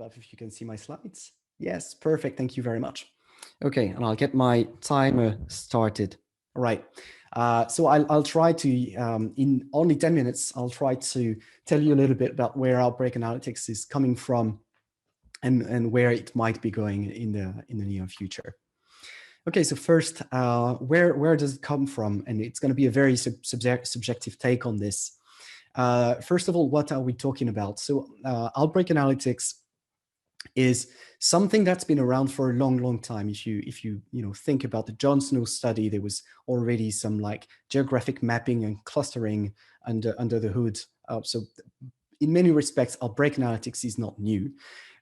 love if you can see my slides. Yes, perfect. Thank you very much. Okay, and I'll get my timer started. All right. So I'll try to, in only 10 minutes, I'll try to tell you a little bit about where Outbreak Analytics is coming from and where it might be going in the near future. Okay, so first, where does it come from? And it's going to be a very subjective take on this. First of all, what are we talking about? So Outbreak Analytics is something that's been around for a long time. If you think about the Jon Snow study, there was already some like geographic mapping and clustering under the hood. So in many respects, Outbreak Analytics is not new.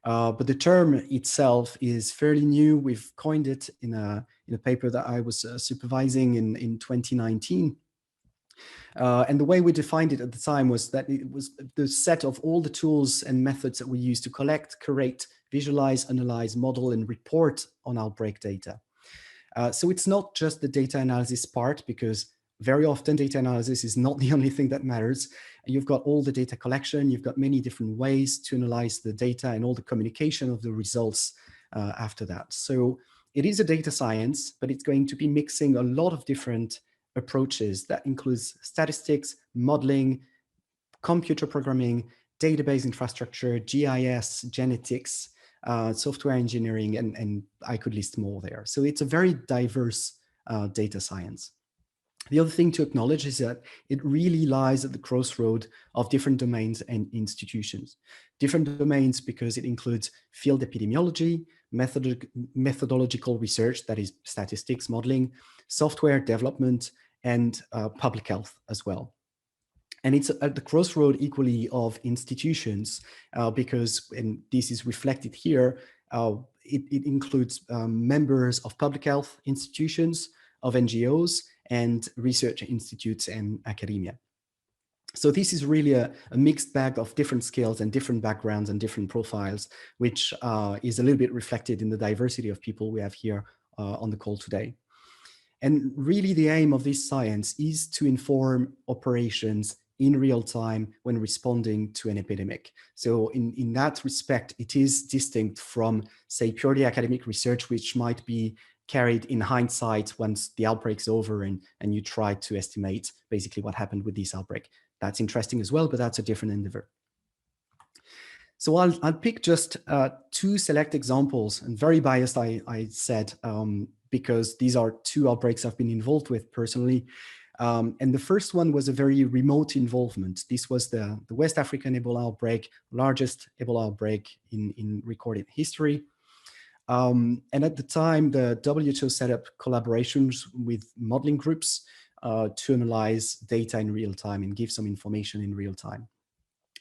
But the term itself is fairly new. We've coined it in a paper that I was supervising in 2019. And the way we defined it at the time was that it was the set of all the tools and methods that we use to collect, curate, visualize, analyze, model, and report on outbreak data. So it's not just the data analysis part, because very often data analysis is not the only thing that matters. You've got all the data collection, you've got many different ways to analyze the data and all the communication of the results after that. So it is a data science, but it's going to be mixing a lot of different approaches that includes statistics, modeling, computer programming, database infrastructure, GIS, genetics, software engineering, and I could list more there. So it's a very diverse data science. The other thing to acknowledge is that it really lies at the crossroad of different domains and institutions. Different domains because it includes field epidemiology, methodological research, that is statistics, modeling, software development, and public health as well. And it's at the crossroad equally of institutions because, and this is reflected here, it includes members of public health institutions, of NGOs, and research institutes and academia. So this is really a mixed bag of different skills and different backgrounds and different profiles, which is a little bit reflected in the diversity of people we have here on the call today. And really the aim of this science is to inform operations in real time when responding to an epidemic. So in that respect, it is distinct from, say, purely academic research, which might be carried in hindsight once the outbreak's over and you try to estimate basically what happened with this outbreak. That's interesting as well, but that's a different endeavor. So I'll pick just two select examples, and very biased, I said, because these are two outbreaks I've been involved with personally. And the first one was a very remote involvement. This was the West African Ebola outbreak, largest Ebola outbreak in recorded history. And at the time, the WHO set up collaborations with modeling groups to analyze data in real time and give some information in real time.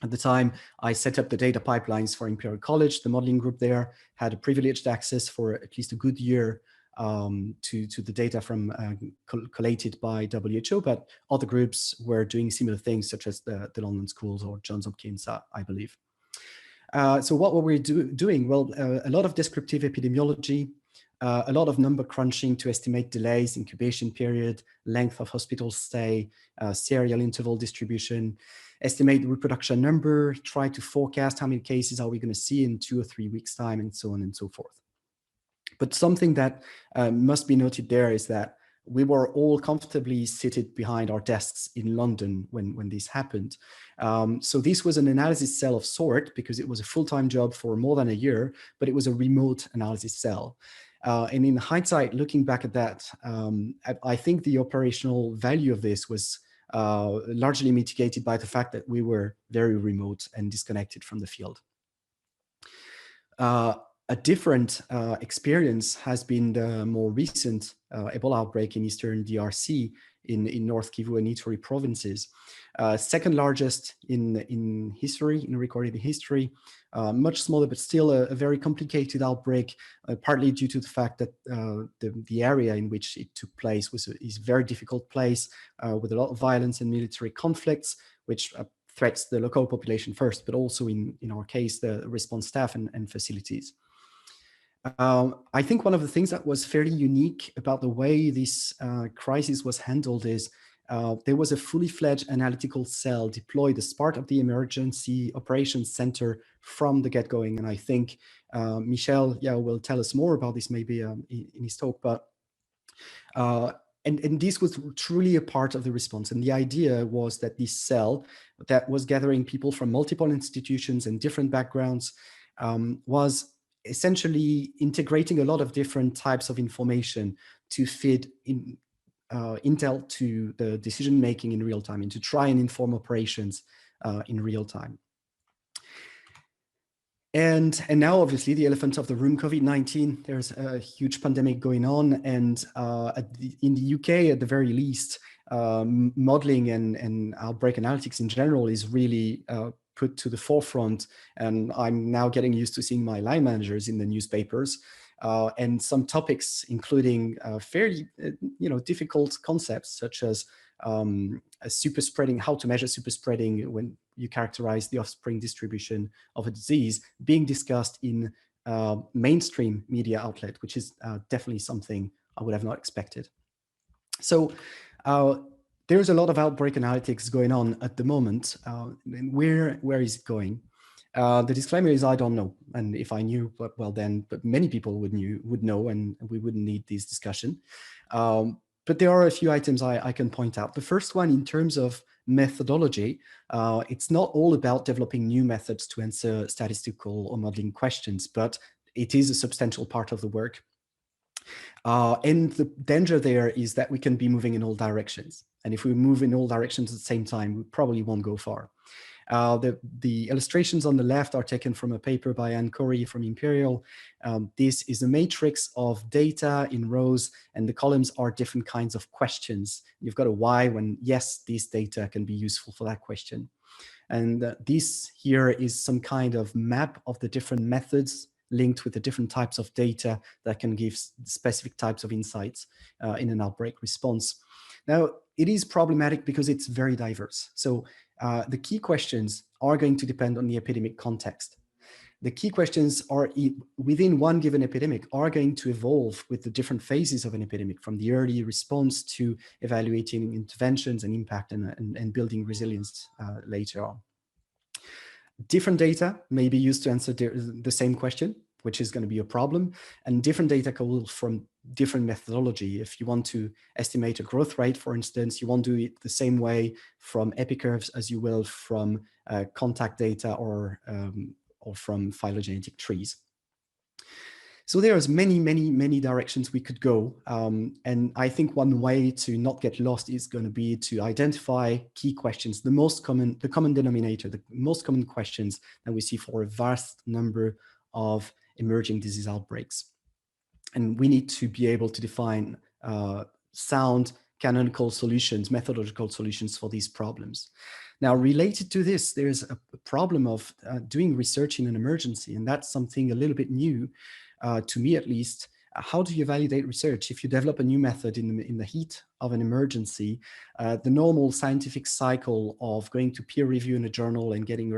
At the time, I set up the data pipelines for Imperial College. The modeling group there had a privileged access for at least a good year to the data from collated by WHO, but other groups were doing similar things, such as the London schools or Johns Hopkins, I believe. So what were we doing? Well, a lot of descriptive epidemiology, a lot of number crunching to estimate delays, incubation period, length of hospital stay, serial interval distribution, estimate the reproduction number, try to forecast how many cases are we going to see in 2 or 3 weeks' time, and so on and so forth. But something that must be noted there is that we were all comfortably seated behind our desks in London when this happened. So this was an analysis cell of sort, because it was a full-time job for more than a year, but it was a remote analysis cell. And in hindsight, looking back at that, I think the operational value of this was largely mitigated by the fact that we were very remote and disconnected from the field. A different experience has been the more recent Ebola outbreak in Eastern DRC in North Kivu and Ituri provinces. Second largest in history, in recorded history, much smaller, but still a very complicated outbreak, partly due to the fact that the area in which it took place is a very difficult place with a lot of violence and military conflicts, which threats the local population first, but also in our case, the response staff and facilities. I think one of the things that was fairly unique about the way this crisis was handled is there was a fully fledged analytical cell deployed as part of the emergency operations center from the get-going. And I think Michel will tell us more about this maybe in his talk, but and this was truly a part of the response. And the idea was that this cell that was gathering people from multiple institutions and different backgrounds was essentially integrating a lot of different types of information to feed in intel to the decision-making in real time and to try and inform operations in real time. And now, obviously, the elephant of the room, COVID-19, there's a huge pandemic going on. And in the UK, at the very least, modeling and outbreak analytics in general is really put to the forefront. And I'm now getting used to seeing my line managers in the newspapers. And some topics, including fairly difficult concepts, such as super spreading, how to measure super spreading when you characterize the offspring distribution of a disease, being discussed in mainstream media outlet, which is definitely something I would have not expected. So there's a lot of outbreak analytics going on at the moment. Where is it going? The disclaimer is I don't know, and if I knew, well then, but many people would know, and we wouldn't need this discussion. But there are a few items I can point out. The first one, in terms of methodology, it's not all about developing new methods to answer statistical or modeling questions, but it is a substantial part of the work. And the danger there is that we can be moving in all directions. And if we move in all directions at the same time, we probably won't go far. The illustrations on the left are taken from a paper by Anne Corey from Imperial. This is a matrix of data in rows, and the columns are different kinds of questions. You've got a why when, yes, these data can be useful for that question. And this here is some kind of map of the different methods linked with the different types of data that can give specific types of insights in an outbreak response. Now, it is problematic because it's very diverse. So the key questions are going to depend on the epidemic context. The key questions are within one given epidemic are going to evolve with the different phases of an epidemic, from the early response to evaluating interventions and impact and building resilience later on. Different data may be used to answer the same question, which is going to be a problem, and different data come from different methodology. If you want to estimate a growth rate, for instance, you won't do it the same way from epicurves as you will from contact data or from phylogenetic trees. So there's many directions we could go. And I think one way to not get lost is going to be to identify key questions, the common denominator, the most common questions that we see for a vast number of emerging disease outbreaks. And we need to be able to define sound canonical solutions, methodological solutions for these problems. Now, related to this, there's a problem of doing research in an emergency, and that's something a little bit new, to me at least. How do you validate research? If you develop a new method in the heat of an emergency, the normal scientific cycle of going to peer review in a journal and getting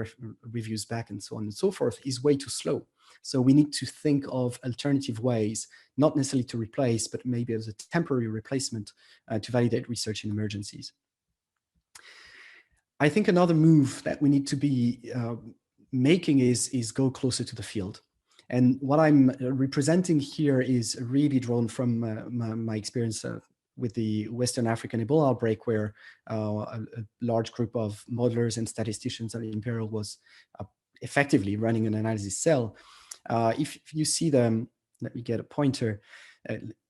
reviews back and so on and so forth is way too slow. So we need to think of alternative ways, not necessarily to replace, but maybe as a temporary replacement to validate research in emergencies. I think another move that we need to be making is go closer to the field. And what I'm representing here is really drawn from my experience with the Western African Ebola outbreak, where a large group of modelers and statisticians at Imperial was effectively running an analysis cell. If you see them, let me get a pointer,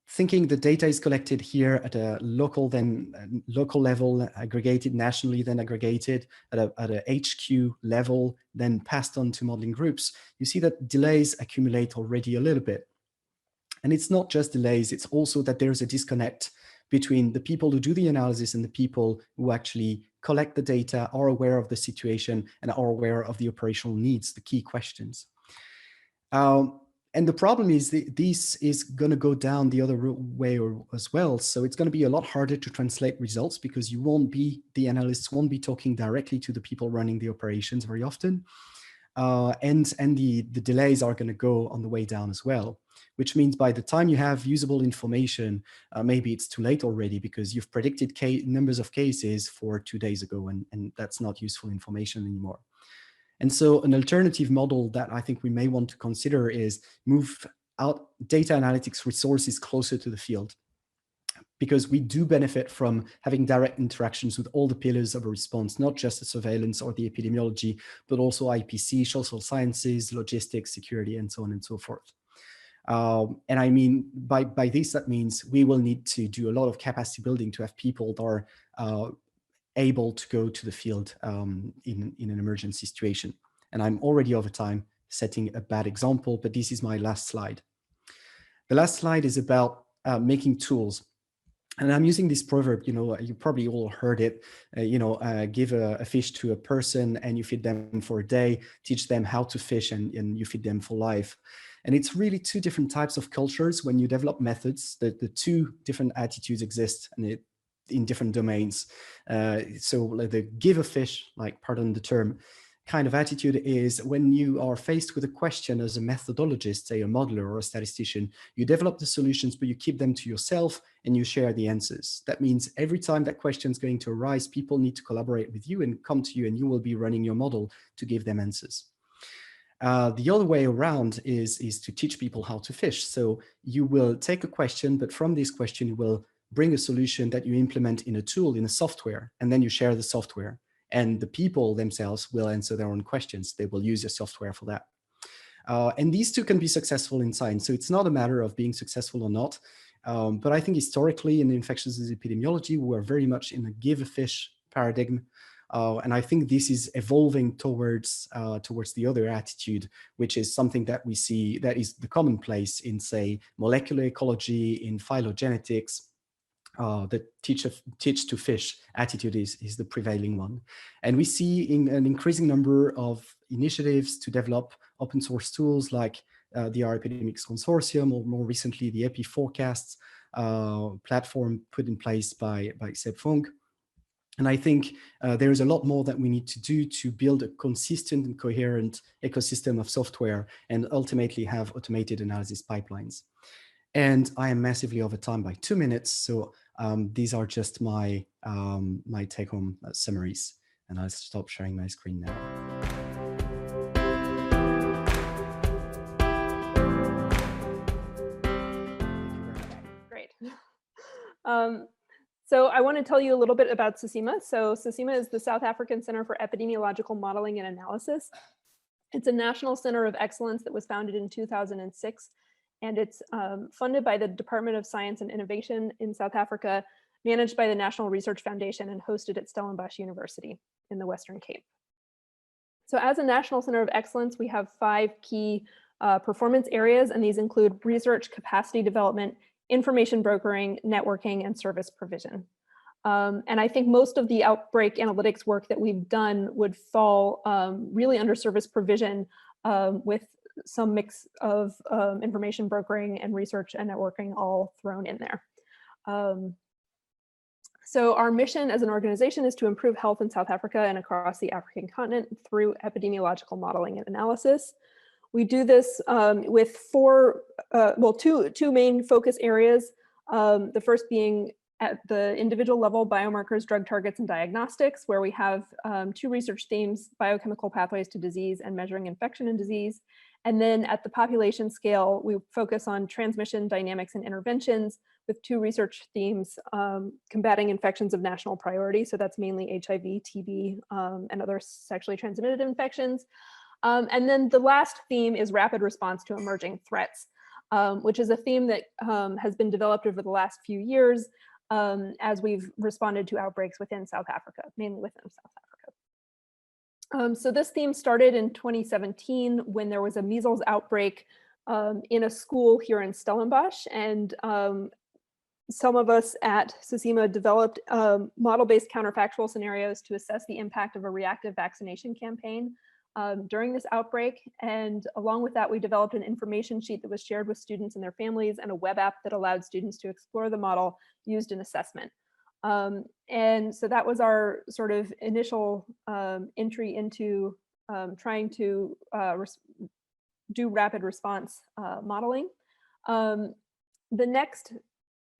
thinking the data is collected here at a local level, aggregated nationally, then aggregated at a HQ level, then passed on to modeling groups, you see that delays accumulate already a little bit. And it's not just delays, it's also that there's a disconnect between the people who do the analysis and the people who actually collect the data, are aware of the situation, and are aware of the operational needs, the key questions. And the problem is that this is going to go down the other way as well. So it's going to be a lot harder to translate results because the analysts won't be talking directly to the people running the operations very often. and the delays are going to go on the way down as well, which means by the time you have usable information, maybe it's too late already because you've predicted numbers of cases for 2 days ago, and that's not useful information anymore. And so an alternative model that I think we may want to consider is move out data analytics resources closer to the field, because we do benefit from having direct interactions with all the pillars of a response, not just the surveillance or the epidemiology, but also IPC, social sciences, logistics, security, and so on and so forth. And I mean, by this, that means we will need to do a lot of capacity building to have people that are able to go to the field in an emergency situation. And I'm already over time setting a bad example, but this is my last slide. The last slide is about making tools. And I'm using this proverb, you probably all heard it, give a fish to a person and you feed them for a day, teach them how to fish and you feed them for life. And it's really two different types of cultures. When you develop methods, the two different attitudes exist and in different domains. So the give a fish, like, pardon the term, kind of attitude is when you are faced with a question as a methodologist, say a modeler or a statistician, you develop the solutions, but you keep them to yourself and you share the answers. That means every time that question is going to arise, people need to collaborate with you and come to you, and you will be running your model to give them answers. The other way around is to teach people how to fish. So you will take a question, but from this question, you will bring a solution that you implement in a tool, in a software, and then you share the software. And the people themselves will answer their own questions. They will use your software for that. And these two can be successful in science. So it's not a matter of being successful or not. But I think historically in infectious disease epidemiology, we are very much in a give a fish paradigm. And I think this is evolving towards the other attitude, which is something that we see that is the commonplace in, say, molecular ecology, in phylogenetics. The teach to fish attitude is the prevailing one. And we see in an increasing number of initiatives to develop open source tools like the R Epidemics Consortium, or more recently the Epi Forecasts platform put in place by Seb Fong. And I think there is a lot more that we need to do to build a consistent and coherent ecosystem of software and ultimately have automated analysis pipelines. And I am massively over time by 2 minutes. So these are just my, my take-home summaries. And I'll stop sharing my screen now. Great. So I want to tell you a little bit about SACEMA. So SACEMA is the South African Center for Epidemiological Modeling and Analysis. It's a national center of excellence that was founded in 2006. And it's funded by the Department of Science and Innovation in South Africa, managed by the National Research Foundation, and hosted at Stellenbosch University in the Western Cape. So as a National Center of Excellence, we have 5 key performance areas, and these include research, capacity development, information brokering, networking, and service provision. And I think most of the outbreak analytics work that we've done would fall really under service provision with some mix of information brokering and research and networking all thrown in there. So our mission as an organization is to improve health in South Africa and across the African continent through epidemiological modeling and analysis. We do this with two main focus areas. The first being at the individual level, biomarkers, drug targets, and diagnostics, where we have 2 research themes: biochemical pathways to disease and measuring infection and disease. And then at the population scale, we focus on transmission, dynamics, and interventions with 2 research themes: combating infections of national priority. So that's mainly HIV, TB, and other sexually transmitted infections. And then the last theme is rapid response to emerging threats, which is a theme that has been developed over the last few years as we've responded to outbreaks within South Africa, mainly within South Africa. So this theme started in 2017 when there was a measles outbreak in a school here in Stellenbosch, and some of us at SACEMA developed model-based counterfactual scenarios to assess the impact of a reactive vaccination campaign during this outbreak. And along with that, we developed an information sheet that was shared with students and their families, and a web app that allowed students to explore the model used in assessment. And so that was our sort of initial entry into trying to do rapid response modeling. The next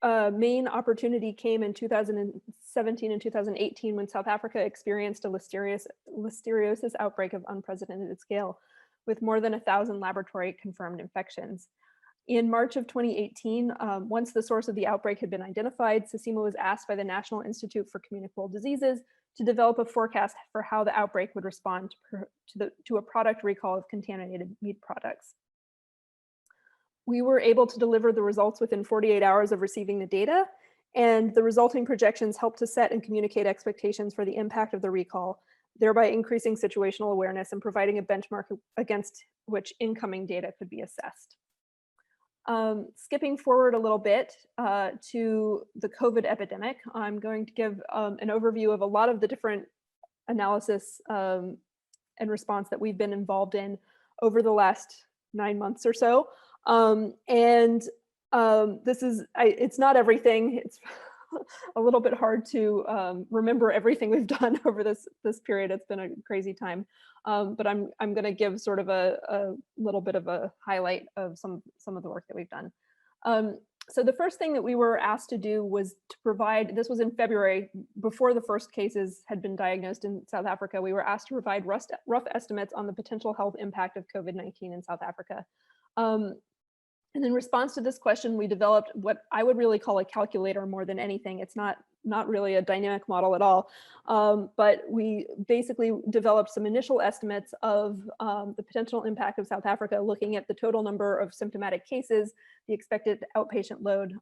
main opportunity came in 2017 and 2018 when South Africa experienced a listeriosis outbreak of unprecedented scale with more than 1,000 laboratory confirmed infections. In March of 2018, once the source of the outbreak had been identified, SACEMA was asked by the National Institute for Communicable Diseases to develop a forecast for how the outbreak would respond to a product recall of contaminated meat products. We were able to deliver the results within 48 hours of receiving the data, and the resulting projections helped to set and communicate expectations for the impact of the recall, thereby increasing situational awareness and providing a benchmark against which incoming data could be assessed. Skipping forward a little bit to the COVID epidemic, I'm going to give an overview of a lot of the different analysis and response that we've been involved in over the last 9 months or so. This is, it's not everything. It's a little bit hard to remember everything we've done over this period. It's been a crazy time. But I'm going to give sort of a little bit of a highlight of some of the work that we've done. So the first thing that we were asked to do was to provide, this was in February, before the first cases had been diagnosed in South Africa, we were asked to provide rough estimates on the potential health impact of COVID-19 in South Africa. And in response to this question, we developed what I would really call a calculator more than anything. It's not really a dynamic model at all, but we basically developed some initial estimates of the potential impact of South Africa, looking at the total number of symptomatic cases, the expected outpatient load,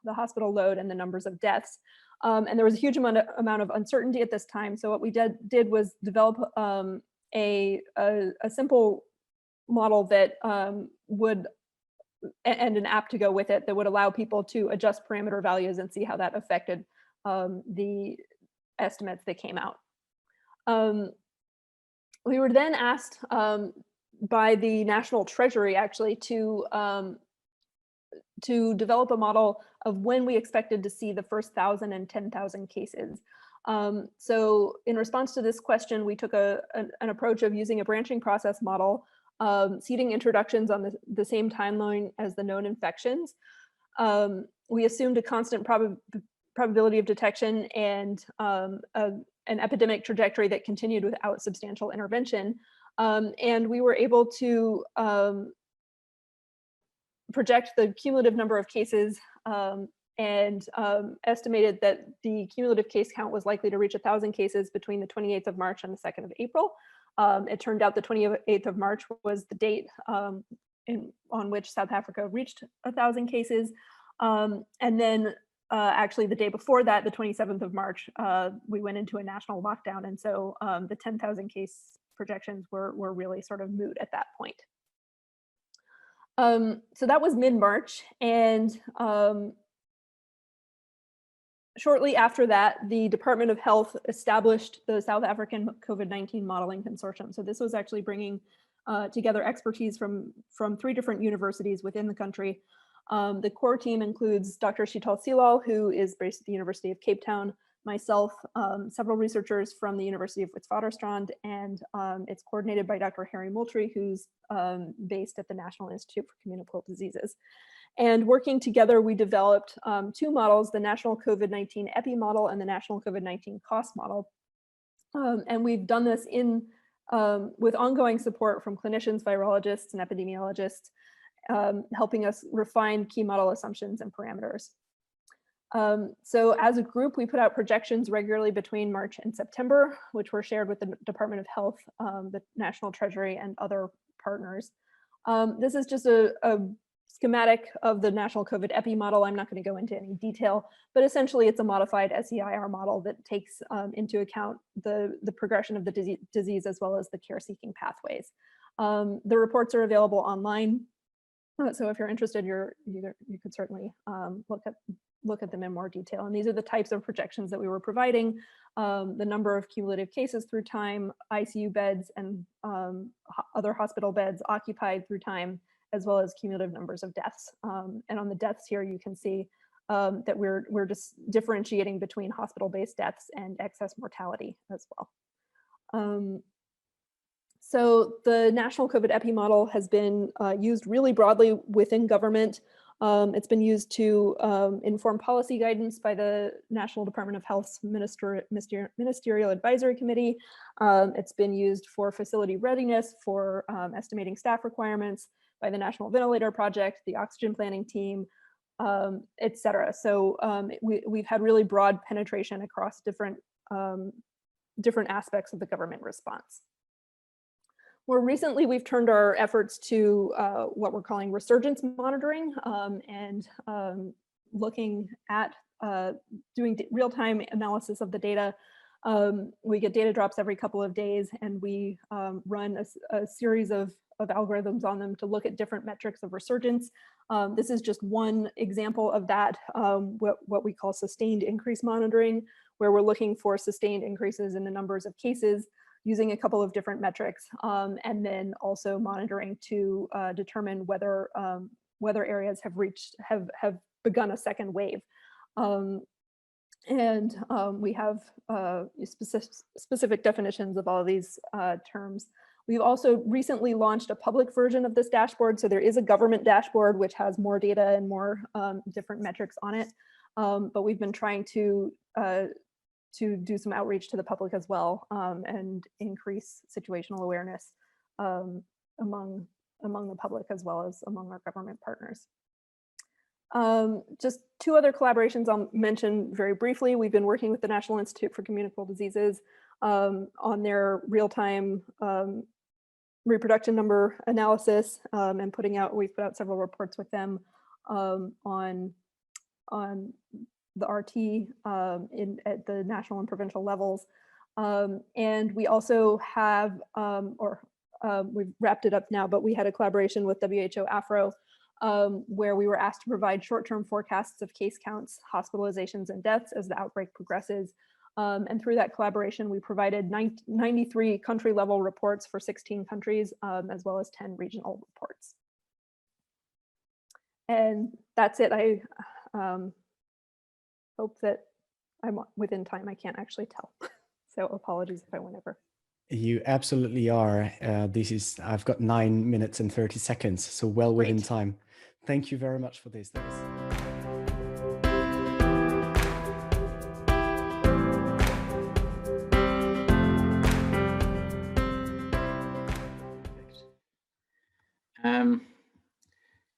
the hospital load, and the numbers of deaths. And there was a huge amount of uncertainty at this time. So what we did was develop a simple model that would, and an app to go with it, that would allow people to adjust parameter values and see how that affected the estimates that came out. We were then asked by the National Treasury actually to develop a model of when we expected to see the first 1,000 and 10,000 cases. So in response to this question, we took an approach of using a branching process model, seeding introductions on the same timeline as the known infections. We assumed a constant probability of detection and an epidemic trajectory that continued without substantial intervention. And we were able to project the cumulative number of cases and estimated that the cumulative case count was likely to reach 1,000 cases between the 28th of March and the 2nd of April. It turned out the 28th of March was the date on which South Africa reached 1,000 cases. And then actually the day before that, the 27th of March, we went into a national lockdown. And so the 10,000 case projections were really sort of moot at that point. So that was mid-March. And shortly after that, the Department of Health established the South African COVID-19 Modeling Consortium. So this was actually bringing together expertise from 3 different universities within the country. The core team includes Dr. Sheetal Silal, who is based at the University of Cape Town, myself, several researchers from the University of Witwatersrand, and it's coordinated by Dr. Harry Moultrie, who's based at the National Institute for Communicable Diseases. And working together, we developed 2 models, the National COVID-19 EPI model and the National COVID-19 cost model. And we've done this with ongoing support from clinicians, virologists, and epidemiologists, helping us refine key model assumptions and parameters. So as a group, we put out projections regularly between March and September, which were shared with the Department of Health, the National Treasury, and other partners. This is just a schematic of the National COVID EPI model. I'm not going to go into any detail, but essentially it's a modified SEIR model that takes into account the progression of the disease as well as the care-seeking pathways. The reports are available online. So if you're interested, you could certainly look at them in more detail. And these are the types of projections that we were providing: the number of cumulative cases through time, ICU beds, and other hospital beds occupied through time, as well as cumulative numbers of deaths. And on the deaths here, you can see that we're just differentiating between hospital-based deaths and excess mortality as well. So the national COVID epi model has been used really broadly within government. It's been used to inform policy guidance by the National Department of Health's Ministerial Advisory Committee. It's been used for facility readiness, for estimating staff requirements by the National Ventilator Project, the Oxygen Planning Team, et cetera. So we've had really broad penetration across different aspects of the government response. More recently, we've turned our efforts to what we're calling resurgence monitoring and looking at doing real-time analysis of the data. We get data drops every couple of days, and we run a series of algorithms on them to look at different metrics of resurgence. This is just one example of that, what we call sustained increase monitoring, where we're looking for sustained increases in the numbers of cases using a couple of different metrics, and then also monitoring to determine whether areas have begun a second wave. We have specific definitions of all of these terms. We've also recently launched a public version of this dashboard. So there is a government dashboard which has more data and more different metrics on it. But we've been trying to do some outreach to the public as well, and increase situational awareness among the public as well as among our government partners. Just two other collaborations I'll mention very briefly. We've been working with the National Institute for Communicable Diseases on their real-time reproduction number analysis, and we've put out several reports with them on the RT at the national and provincial levels. And we also have, we've wrapped it up now, but we had a collaboration with WHO Afro, where we were asked to provide short-term forecasts of case counts, hospitalizations, and deaths as the outbreak progresses. And through that collaboration, we provided 93 country-level reports for 16 countries, as well as 10 regional reports. And that's it. I hope that I'm within time. I can't actually tell. So apologies if I went over. You absolutely are. I've got 9 minutes and 30 seconds, so well within Great. time. Thank you very much for this.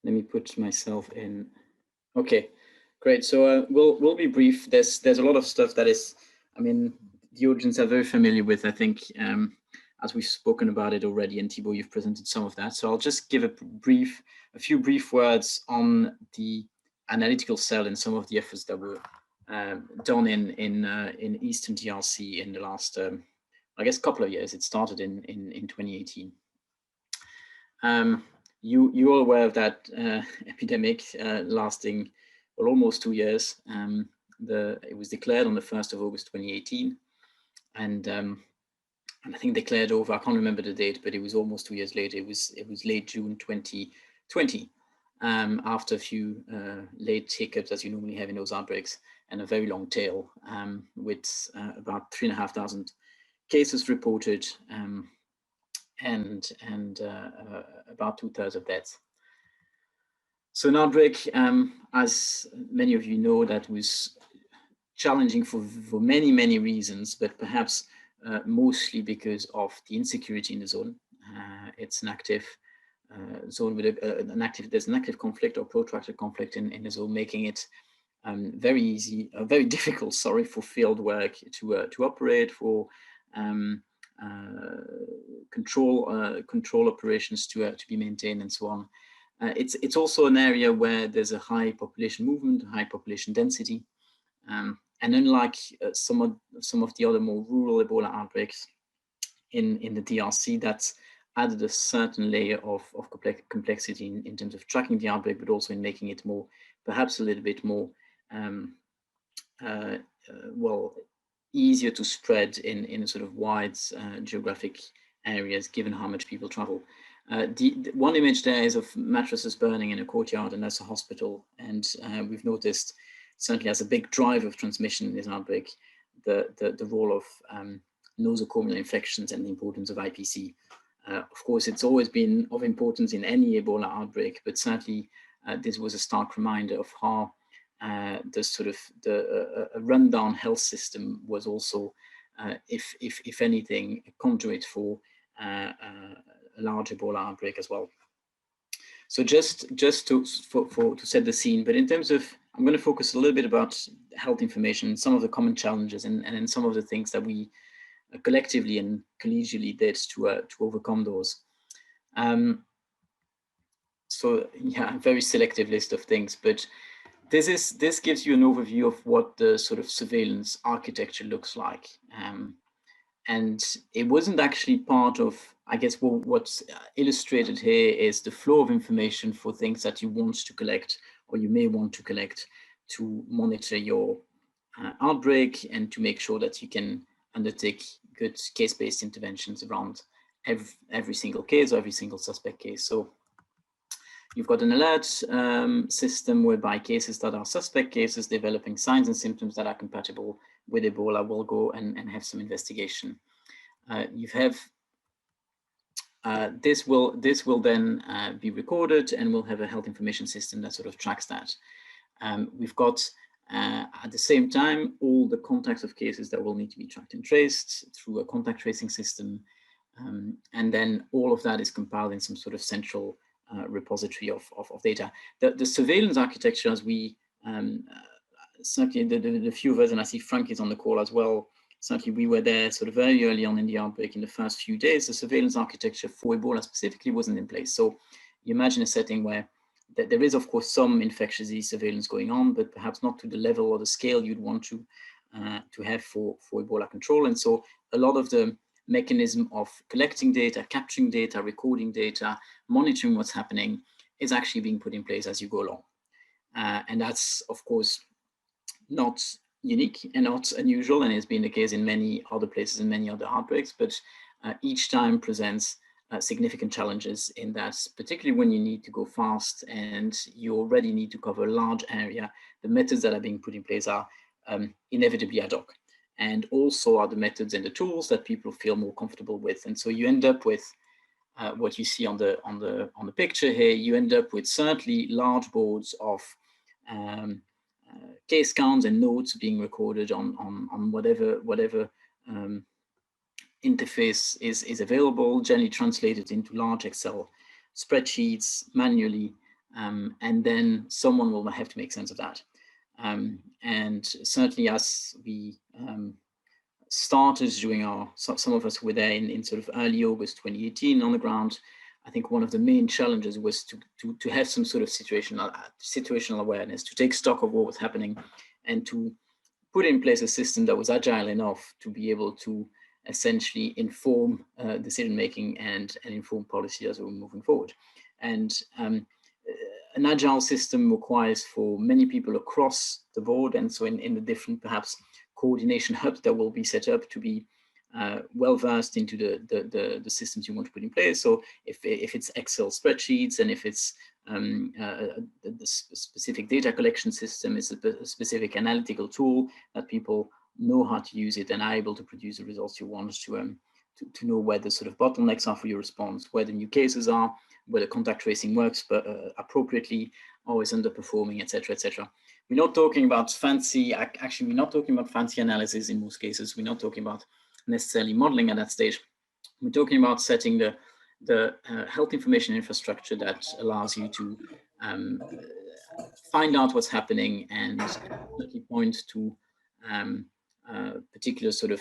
Let me put myself in. Okay, great. So we'll be brief. There's a lot of stuff that is, I mean, the audience are very familiar with, I think, as we've spoken about it already, and Thibaut, you've presented some of that. So I'll just give a few brief words on the analytical cell and some of the efforts that were done in Eastern DRC in the last, I guess, couple of years. It started in 2018. You're aware of that epidemic lasting, well, almost 2 years. It was declared on the 1st of August 2018, and I think declared over, I can't remember the date, but it was almost 2 years later. It was late June 2020, after a few late hiccups, as you normally have in those outbreaks, and a very long tail, with about 3,500 cases reported, and about 2/3 of deaths. So an outbreak, as many of you know, that was challenging for many reasons, but perhaps mostly because of the insecurity in the zone. It's an active zone with there's an active conflict or protracted conflict in the zone, making it very difficult, for field work to operate, for control operations to be maintained, and so on. It's also an area where there's a high population movement, high population density, and unlike some of the other more rural Ebola outbreaks in the DRC, that's added a certain layer of complexity in terms of tracking the outbreak, but also in making it perhaps a little bit more easier to spread in a sort of wide geographic areas, given how much people travel. The one image there is of mattresses burning in a courtyard, and that's a hospital. And we've noticed, certainly as a big driver of transmission in this outbreak, the role of nosocomial infections and the importance of IPC. Of course, it's always been of importance in any Ebola outbreak, but certainly this was a stark reminder of how the sort of a rundown health system was also, if anything, a conduit for a large Ebola outbreak as well. So just to set the scene, but in terms of, I'm going to focus a little bit about health information, some of the common challenges, and some of the things that we collectively and collegially did to overcome those. So yeah, a very selective list of things, but this gives you an overview of what the sort of surveillance architecture looks like. And it wasn't actually part of, I guess, what's illustrated here is the flow of information for things that you want to collect, or you may want to collect, to monitor your outbreak and to make sure that you can undertake good case-based interventions around every single case or every single suspect case. So you've got an alert system whereby cases that are suspect cases developing signs and symptoms that are compatible with Ebola will go and have some investigation. You have this will then be recorded, and we'll have a health information system that sort of tracks that. We've got at the same time all the contacts of cases that will need to be tracked and traced through a contact tracing system, and then all of that is compiled in some sort of central repository of data. The surveillance architecture, as we certainly the few of us, and I see Frank is on the call as well, certainly we were there sort of very early on in the outbreak in the first few days. The surveillance architecture for Ebola specifically wasn't in place. So you imagine a setting where there is, of course, some infectious disease surveillance going on, but perhaps not to the level or the scale you'd want to have for Ebola control. And so a lot of the mechanism of collecting data, capturing data, recording data, monitoring what's happening is actually being put in place as you go along. And that's, of course, not unique and not unusual, and it's been the case in many other places and many other outbreaks, but each time presents significant challenges in that, particularly when you need to go fast and you already need to cover a large area, the methods that are being put in place are inevitably ad hoc, and also are the methods and the tools that people feel more comfortable with. And so you end up with what you see on the picture here. You end up with certainly large boards of case counts and notes being recorded on whatever interface is available, generally translated into large Excel spreadsheets manually, and then someone will have to make sense of that. And certainly as we started doing some of us were there in sort of early August 2018 on the ground, I think one of the main challenges was to have some sort of situational awareness, to take stock of what was happening, and to put in place a system that was agile enough to be able to essentially inform decision-making and inform policy as we were moving forward. And an agile system requires for many people across the board, and so in the different perhaps coordination hubs that will be set up, to be well versed into the systems you want to put in place. So if it's Excel spreadsheets, and if it's the specific data collection system, is a specific analytical tool that people know how to use it and are able to produce the results you want, to know where the sort of bottlenecks are for your response, where the new cases are, where the contact tracing works but appropriately, or is underperforming, etc., etc. We're not talking about fancy, actually we're not talking about fancy analysis in most cases. We're not talking about necessarily modeling at that stage. We're talking about setting the health information infrastructure that allows you to find out what's happening and point to particular sort of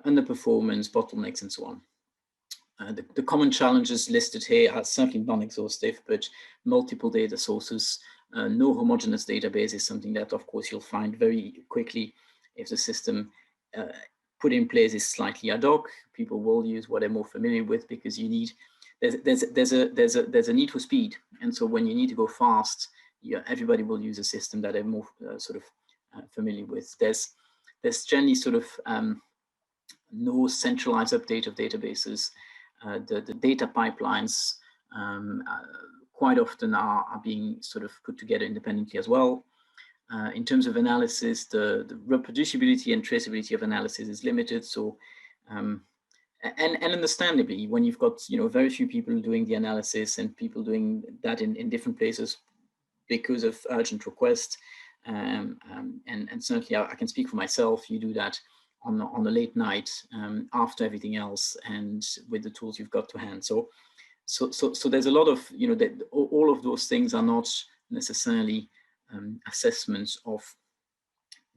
underperformance, bottlenecks, and so on. The common challenges listed here are certainly non-exhaustive, but multiple data sources, no homogeneous database is something that, of course, you'll find very quickly if the system put in place is slightly ad hoc. People will use what they're more familiar with, because you need there's a need for speed, and so when you need to go fast, everybody will use a system that they're more sort of familiar with. There's generally sort of no centralized update of databases. The data pipelines quite often are being sort of put together independently as well. In terms of analysis, the reproducibility and traceability of analysis is limited. So and understandably, when you've got very few people doing the analysis and people doing that in different places because of urgent requests, and certainly I can speak for myself. You do that on a late night after everything else, and with the tools you've got to hand. So there's a lot of that all of those things are not necessarily assessments of.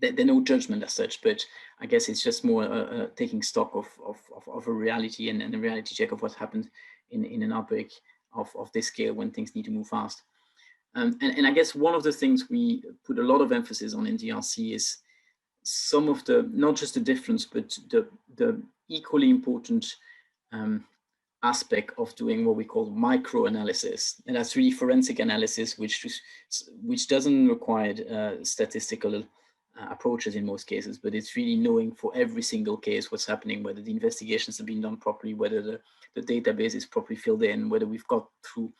They're no judgment as such, but I guess it's just more taking stock of a reality and a reality check of what's happened in an outbreak of this scale when things need to move fast. And I guess one of the things we put a lot of emphasis on in DRC is some of the, not just the difference, but the equally important aspect of doing what we call micro-analysis. And that's really forensic analysis, which doesn't require statistical approaches in most cases, but it's really knowing for every single case what's happening, whether the investigations have been done properly, whether the database is properly filled in, whether we've got through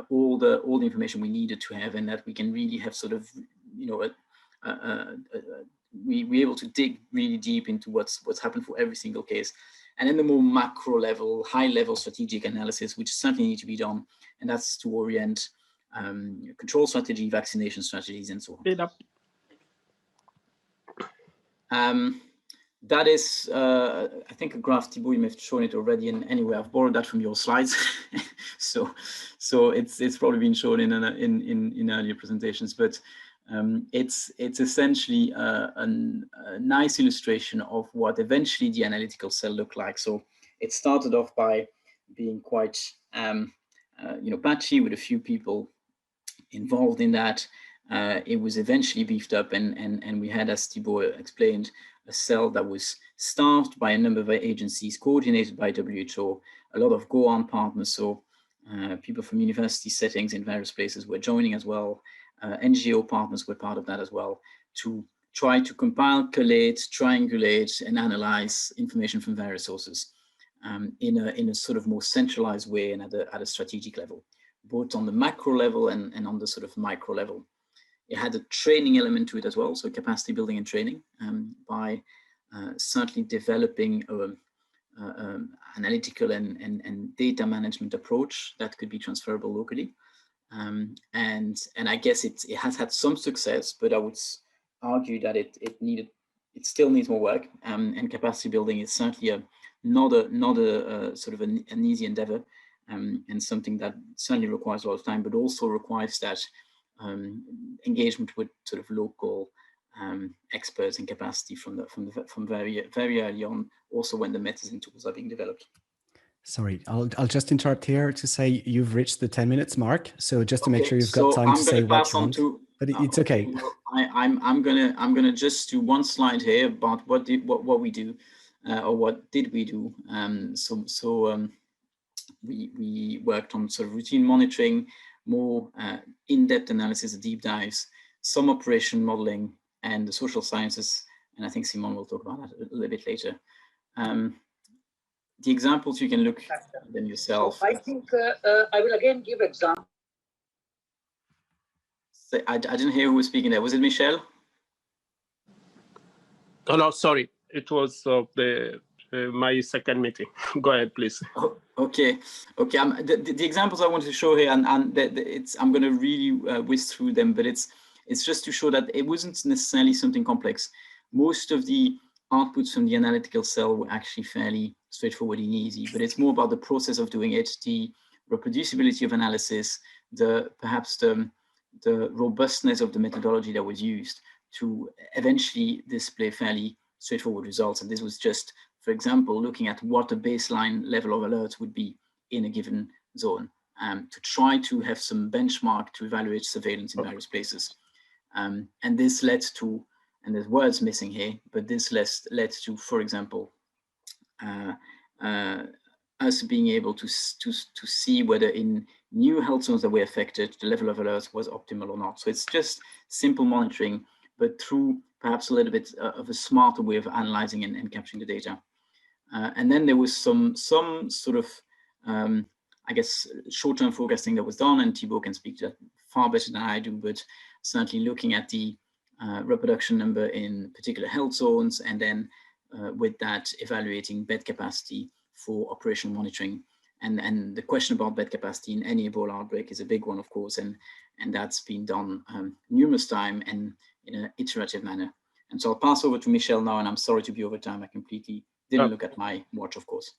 all the information we needed to have, and that we can really have sort of we're able to dig really deep into what's happened for every single case. And then the more macro level, high level strategic analysis, which certainly need to be done, and that's to orient control strategy, vaccination strategies, and so on. That is, I think, a graph, Thibaut, you may have shown it already, and anyway, I've borrowed that from your slides. so it's probably been shown in earlier presentations, but it's essentially a nice illustration of what eventually the analytical cell looked like. So it started off by being quite, patchy with a few people involved in that. It was eventually beefed up, and we had, as Thibaut explained, a cell that was staffed by a number of agencies, coordinated by WHO, a lot of GOARN partners, so people from university settings in various places were joining as well. NGO partners were part of that as well, to try to compile, collate, triangulate, and analyze information from various sources in a sort of more centralized way and at a strategic level, both on the macro level and on the sort of micro level. It had a training element to it as well, so capacity building and training by certainly developing analytical and data management approach that could be transferable locally. And I guess it has had some success, but I would argue that it still needs more work. And capacity building is certainly not a sort of an easy endeavor, and something that certainly requires a lot of time, but also requires that engagement with sort of local experts and capacity from very early on, also when the methods and tools are being developed. Sorry, I'll just interrupt here to say you've reached the 10 minutes mark. So just to make sure you've got time to say what you want, but it's okay. Well, I'm gonna just do one slide here about what we do, or what did we do. We worked on sort of routine monitoring, more in-depth analysis, deep dives, some operation modeling, and the social sciences. And I think Simone will talk about that a little bit later. The examples you can look at them yourself. So I think I will again give examples. I didn't hear who was speaking there. Was it Michel? Oh, no, sorry. It was my second meeting. Go ahead, please. Oh, okay. The examples I want to show here, and I'm going to really whiz through them, but it's just to show that it wasn't necessarily something complex. Most of the outputs from the analytical cell were actually fairly straightforward and easy, but it's more about the process of doing it, the reproducibility of analysis, perhaps the robustness of the methodology that was used to eventually display fairly straightforward results. And this was just, for example, looking at what the baseline level of alerts would be in a given zone, to try to have some benchmark to evaluate surveillance in various places. And this led to, and there's words missing here, but this led to, for example, us being able to see whether in new health zones that were affected, the level of alerts was optimal or not. So it's just simple monitoring, but through perhaps a little bit of a smarter way of analyzing and capturing the data. And then there was some sort of, I guess, short-term forecasting that was done, and Thibaut can speak to that far better than I do, but certainly looking at the reproduction number in particular health zones, and then with that evaluating bed capacity for operational monitoring. And the question about bed capacity in any Ebola outbreak is a big one, of course, and that's been done numerous times and in an iterative manner. And so I'll pass over to Michel now, and I'm sorry to be over time. I completely didn't look at my watch, of course.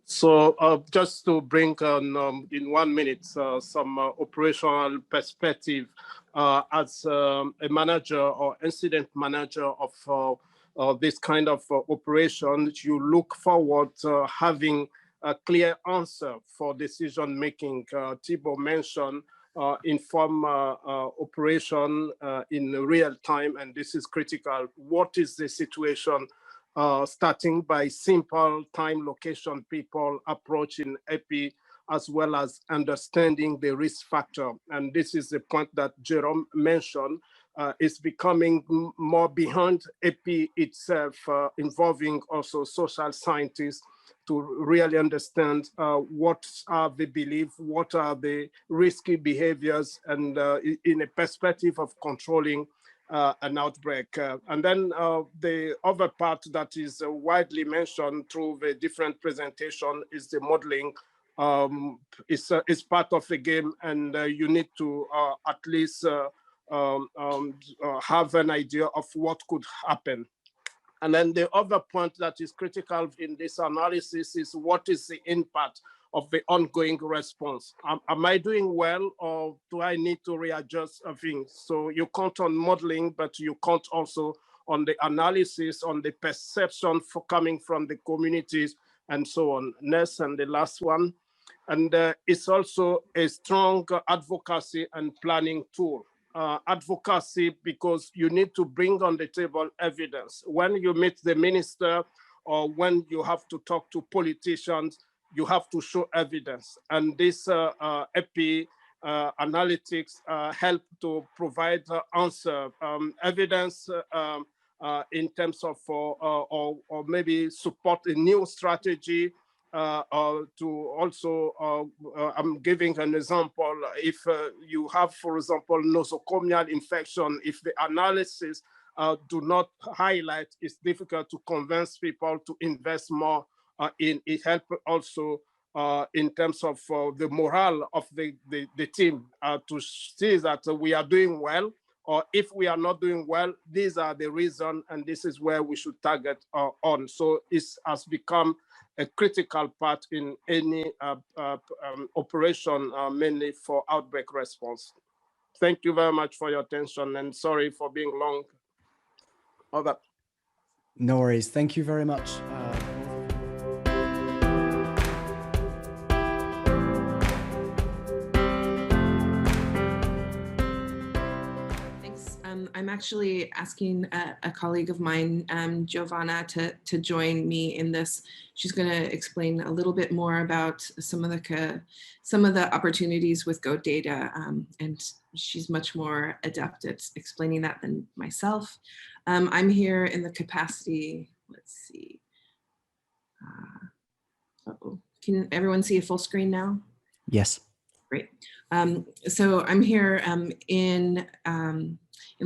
So just to bring on in 1 minute some operational perspective as a manager or incident manager of this kind of operation, you look forward to having a clear answer for decision making. Thibaut mentioned inform operation in real time, and this is critical. What is the situation? Starting by simple time, location, people approach in EPI, as well as understanding the risk factor. And this is the point that Jerome mentioned, is becoming more behind EPI itself, involving also social scientists to really understand what are the beliefs, what are the risky behaviors, and in a perspective of controlling an outbreak. And then the other part that is widely mentioned through the different presentation is the modeling. It's part of the game, and you need to at least have an idea of what could happen. And then the other point that is critical in this analysis is what is the impact of the ongoing response. Am I doing well, or do I need to readjust things? So you count on modeling, but you count also on the analysis, on the perception for coming from the communities and so on. Next, and the last one. And it's also a strong advocacy and planning tool. Advocacy, because you need to bring on the table evidence. When you meet the minister or when you have to talk to politicians, you have to show evidence. And this EPI analytics help to provide answer, evidence in terms of, or maybe support a new strategy to also, I'm giving an example. If you have, for example, nosocomial infection, if the analysis do not highlight, it's difficult to convince people to invest more in it. Help also in terms of the morale of the team to see that we are doing well, or if we are not doing well, these are the reasons, and this is where we should target on. So it has become a critical part in any operation, mainly for outbreak response. Thank you very much for your attention, and sorry for being long. Over. No worries. Thank you very much. I'm actually asking a colleague of mine, Giovanna, to join me in this. She's going to explain a little bit more about some of the opportunities with Go data, and she's much more adept at explaining that than myself. I'm here in the capacity. Let's see. Can everyone see a full screen now? Yes. Great. So I'm here in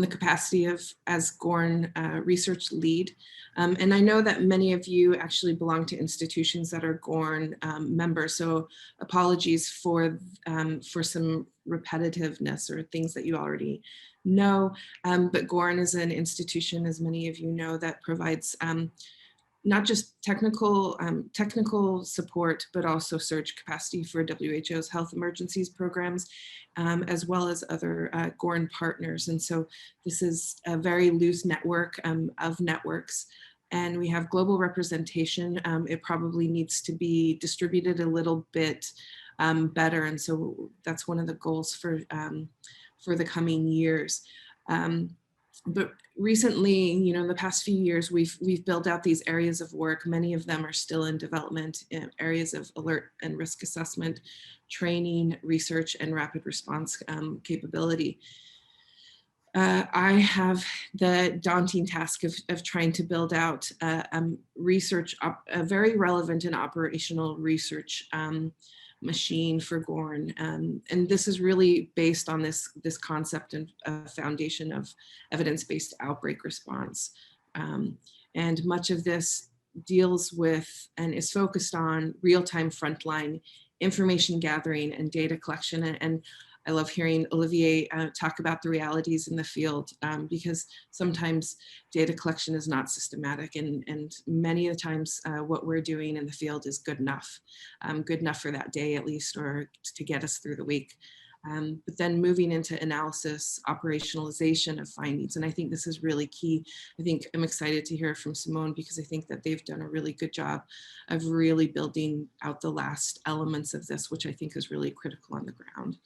the capacity of as GOARN research lead. And I know that many of you actually belong to institutions that are GOARN members. So apologies for some repetitiveness or things that you already know. But GOARN is an institution, as many of you know, that provides not just technical support, but also surge capacity for WHO's health emergencies programs, as well as other GOARN partners. And so this is a very loose network of networks, and we have global representation. It probably needs to be distributed a little bit better. And so that's one of the goals for the coming years. But recently, in the past few years, we've built out these areas of work. Many of them are still in development in areas of alert and risk assessment, training, research, and rapid response capability. I have the daunting task of trying to build out a very relevant and operational research machine for GOARN. And this is really based on this concept and foundation of evidence-based outbreak response. And much of this deals with and is focused on real-time frontline information gathering and data collection. And I love hearing Olivier talk about the realities in the field, because sometimes data collection is not systematic, and many of the times what we're doing in the field is good enough for that day at least, or to get us through the week. But then moving into analysis, operationalization of findings. And I think this is really key. I think I'm excited to hear from Simone, because I think that they've done a really good job of really building out the last elements of this, which I think is really critical on the ground.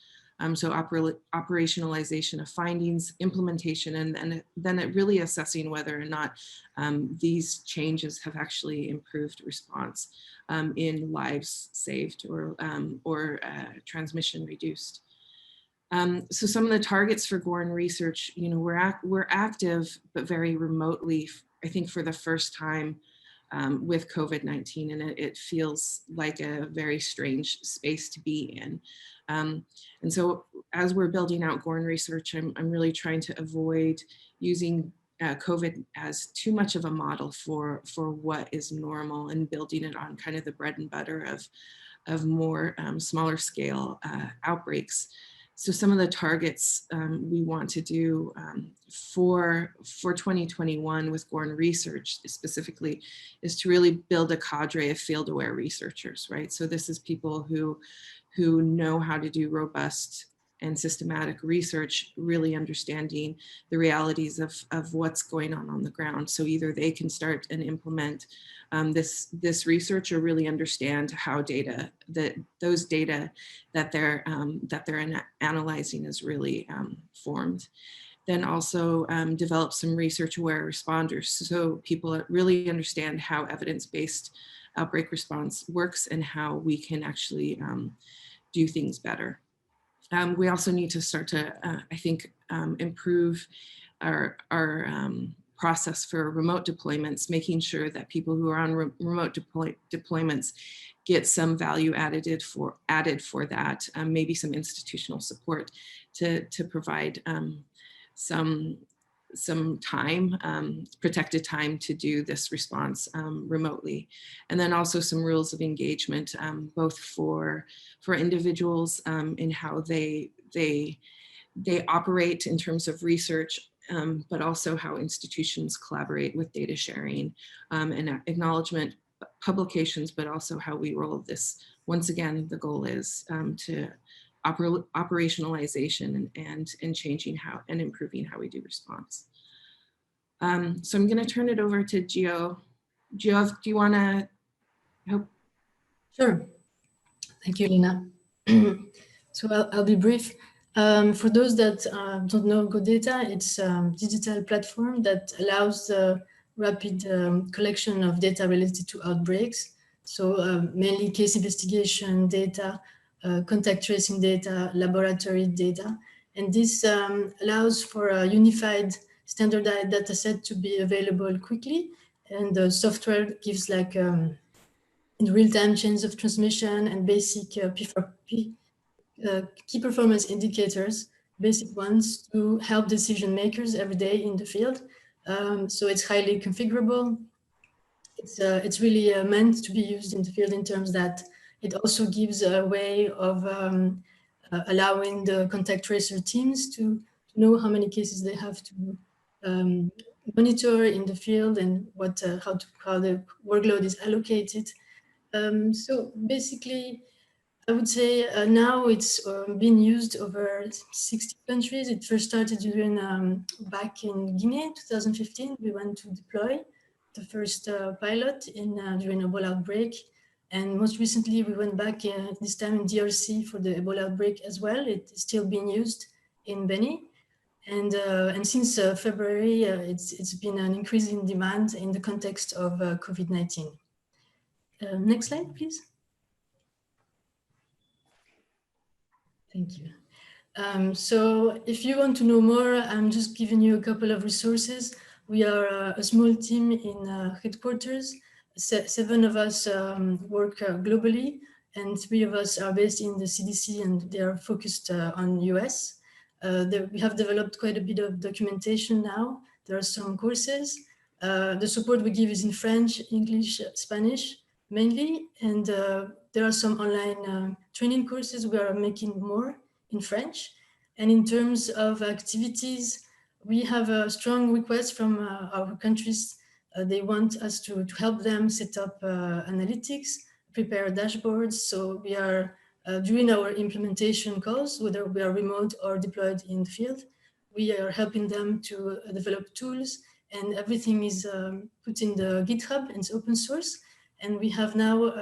So operationalization of findings, implementation, and then really assessing whether or not these changes have actually improved response in lives saved or transmission reduced. So some of the targets for GOARN research, you know, we're active, but very remotely, I think for the first time with COVID-19, and it feels like a very strange space to be in. And so as we're building out GOARN research, I'm really trying to avoid using COVID as too much of a model for what is normal, and building it on kind of the bread and butter of more smaller scale outbreaks. So some of the targets we want to do for 2021 with GOARN research specifically is to really build a cadre of field aware researchers, right? So this is people who know how to do robust and systematic research, really understanding the realities of what's going on the ground. So either they can start and implement this research, or really understand how those data that they're analyzing is really formed. Then also develop some research aware responders, so people really understand how evidence-based outbreak response works and how we can actually do things better. We also need to start to, I think, improve our process for remote deployments, making sure that people who are on remote deployments get some value added for that, maybe some institutional support to provide some time, protected time to do this response remotely. And then also some rules of engagement, both for individuals in how they operate in terms of research, but also how institutions collaborate with data sharing and acknowledgement publications, but also how we roll this. Once again, the goal is to operationalization and changing how and improving how we do response. So I'm going to turn it over to Gio. Gio, do you want to help? Sure. Thank you, Lina. So I'll be brief. For those that don't know GoData, it's a digital platform that allows the rapid collection of data related to outbreaks. So mainly case investigation data, contact tracing data, laboratory data. And this allows for a unified standardized data set to be available quickly. And the software gives like in real-time chains of transmission and basic key performance indicators, basic ones to help decision makers every day in the field. So it's highly configurable. It's really meant to be used in the field in terms that it also gives a way of allowing the contact tracer teams to know how many cases they have to monitor in the field and what how the workload is allocated. So basically, I would say now it's been used over 60 countries. It first started during back in Guinea, 2015. We went to deploy the first pilot in during Ebola outbreak. And most recently, we went back this time in DRC for the Ebola outbreak as well. It's still being used in Beni. And since February, it's been an increase in demand in the context of COVID-19. Next slide, please. Thank you. So if you want to know more, I'm just giving you a couple of resources. We are a small team in headquarters. 7 of us work globally, and 3 of us are based in the CDC, and they are focused on US. We have developed quite a bit of documentation now. There are some courses. The support we give is in French, English, Spanish mainly, and there are some online training courses we are making more in French. And in terms of activities, we have a strong request from our countries. They want us to help them set up analytics, prepare dashboards. So we are during our implementation calls, whether we are remote or deployed in the field, we are helping them to develop tools, and everything is put in the GitHub and it's open source. And we have now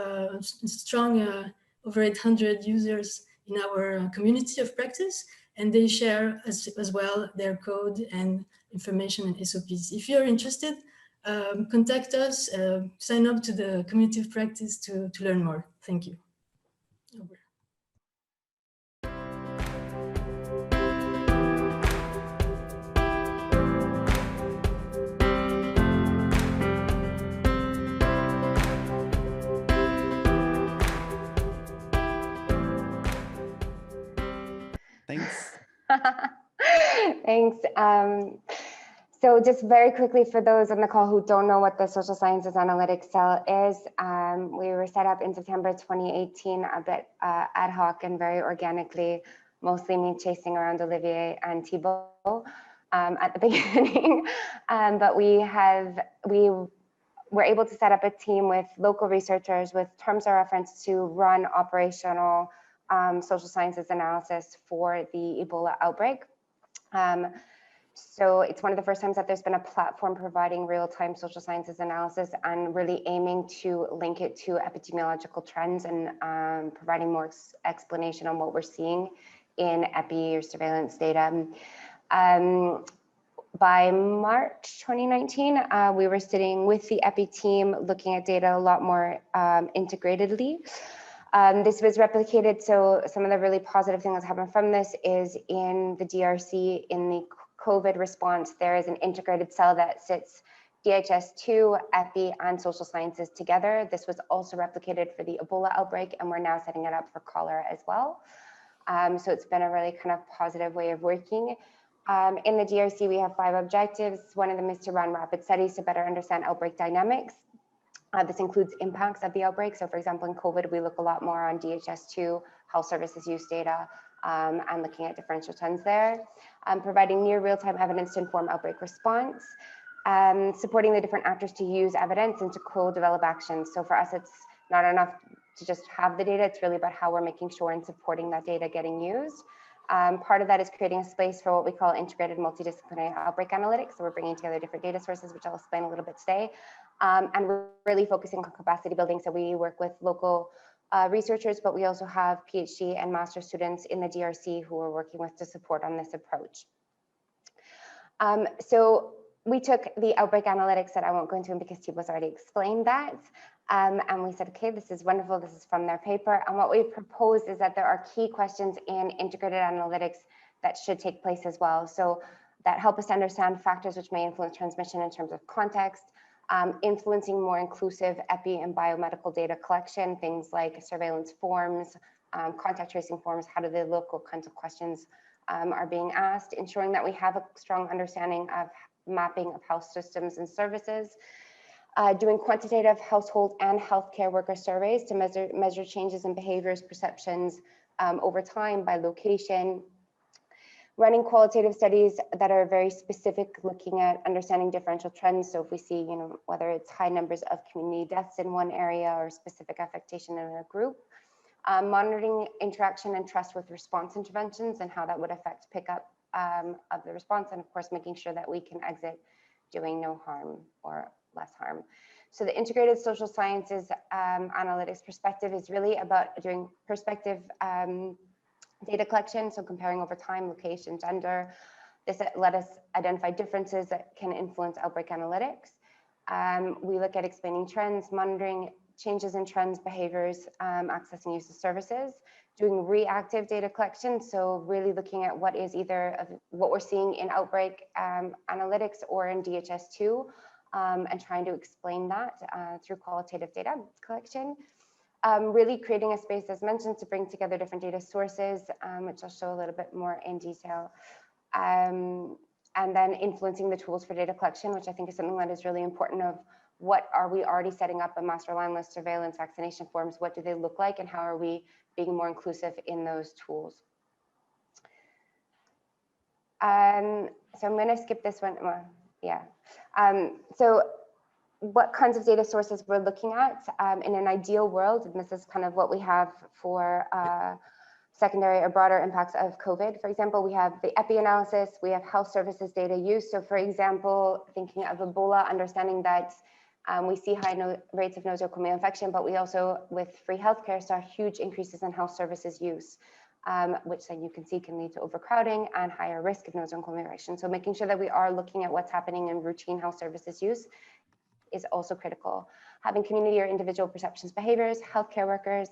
strong over 800 users in our community of practice, and they share as well their code and information and SOPs. If you're interested, contact us, sign up to the community of practice to learn more. Thank you. Over. Thanks. Thanks. So just very quickly, for those on the call who don't know what the Social Sciences Analytics Cell is, we were set up in September 2018, a bit ad hoc and very organically, mostly me chasing around Olivier and Thibaut at the beginning. But we were able to set up a team with local researchers with terms of reference to run operational social sciences analysis for the Ebola outbreak. So it's one of the first times that there's been a platform providing real-time social sciences analysis and really aiming to link it to epidemiological trends and providing more explanation on what we're seeing in epi or surveillance data. By March 2019, we were sitting with the epi team looking at data a lot more integratedly. This was replicated, so some of the really positive things that happened from this is in the DRC, in the COVID response, there is an integrated cell that sits DHS2, epi, and social sciences together. This was also replicated for the Ebola outbreak, and we're now setting it up for cholera as well. So it's been a really kind of positive way of working. In the DRC, we have 5 objectives. One of them is to run rapid studies to better understand outbreak dynamics. This includes impacts of the outbreak. So for example, in COVID, we look a lot more on DHS2, health services use data, and looking at differential trends there. Providing near real-time evidence to inform outbreak response. Supporting the different actors to use evidence and to co-develop actions. So for us, it's not enough to just have the data, it's really about how we're making sure and supporting that data getting used. Part of that is creating a space for what we call integrated multidisciplinary outbreak analytics. So we're bringing together different data sources, which I'll explain a little bit today. And we're really focusing on capacity building. So we work with local researchers, but we also have PhD and master students in the DRC who we're working with to support on this approach. So we took the outbreak analytics that I won't go into because Thibaut's already explained that. And we said, okay, this is wonderful. This is from their paper. And what we proposed is that there are key questions in integrated analytics that should take place as well. So that help us to understand factors which may influence transmission in terms of context, influencing more inclusive epi and biomedical data collection, things like surveillance forms, contact tracing forms, how do they look, what kinds of questions are being asked, ensuring that we have a strong understanding of mapping of health systems and services, doing quantitative household and healthcare worker surveys to measure changes in behaviors, perceptions over time by location, running qualitative studies that are very specific, looking at understanding differential trends. So if we see, whether it's high numbers of community deaths in one area or specific affectation in a group, monitoring interaction and trust with response interventions and how that would affect pickup of the response, and of course, making sure that we can exit doing no harm or less harm. So the integrated social sciences analytics perspective is really about doing perspective data collection, so comparing over time, location, gender. This let us identify differences that can influence outbreak analytics. We look at explaining trends, monitoring changes in trends, behaviors, access and use of services, doing reactive data collection, so really looking at what is either of what we're seeing in outbreak analytics or in DHS2, and trying to explain that through qualitative data collection. Really creating a space, as mentioned, to bring together different data sources, which I'll show a little bit more in detail. And and then influencing the tools for data collection, which I think is something that is really important of what are we already setting up a master line list surveillance vaccination forms, what do they look like, and how are we being more inclusive in those tools. So I'm going to skip this one. Yeah. So what kinds of data sources we're looking at in an ideal world, and this is kind of what we have for secondary or broader impacts of COVID. For example, we have the epi analysis, we have health services data use. So for example, thinking of Ebola, understanding that we see high rates of nosocomial infection, but we also, with free healthcare, saw huge increases in health services use, which then you can see can lead to overcrowding and higher risk of nosocomial infection. So making sure that we are looking at what's happening in routine health services use is also critical. Having community or individual perceptions, behaviors, healthcare workers,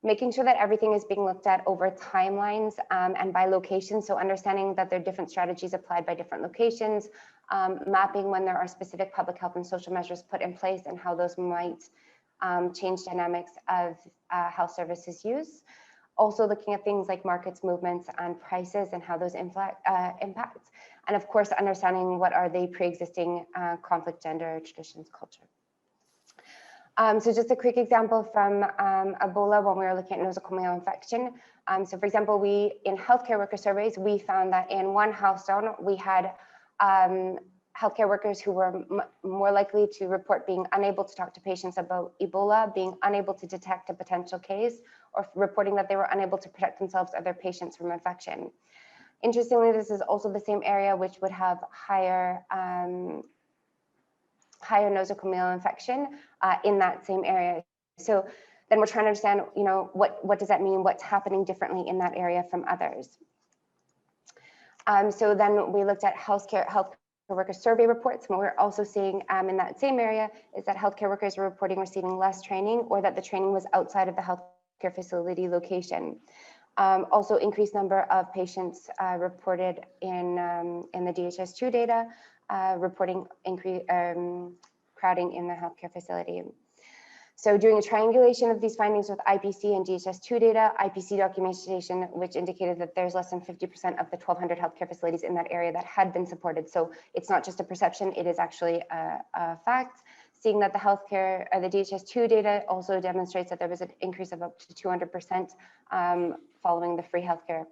making sure that everything is being looked at over timelines and by location. So understanding that there are different strategies applied by different locations, mapping when there are specific public health and social measures put in place and how those might change dynamics of health services use. Also looking at things like markets, movements, and prices and how those impact. And of course, understanding what are the pre-existing conflict, gender, traditions, culture. So just a quick example from Ebola when we were looking at nosocomial infection. So for example, in healthcare worker surveys, we found that in one house zone, we had healthcare workers who were more likely to report being unable to talk to patients about Ebola, being unable to detect a potential case, or reporting that they were unable to protect themselves or their patients from infection. Interestingly, this is also the same area which would have higher nosocomial infection in that same area. So then we're trying to understand, you know, what does that mean? What's happening differently in that area from others? So then we looked at health worker survey reports. And what we're also seeing in that same area is that healthcare workers were reporting receiving less training, or that the training was outside of the healthcare facility location. Also increased number of patients reported in the DHS2 data, reporting crowding in the healthcare facility. So doing a triangulation of these findings with IPC and DHS2 data, IPC documentation, which indicated that there's less than 50% of the 1,200 healthcare facilities in that area that had been supported. So it's not just a perception, it is actually a fact. Seeing that the DHS2 data also demonstrates that there was an increase of up to 200% following the free healthcare.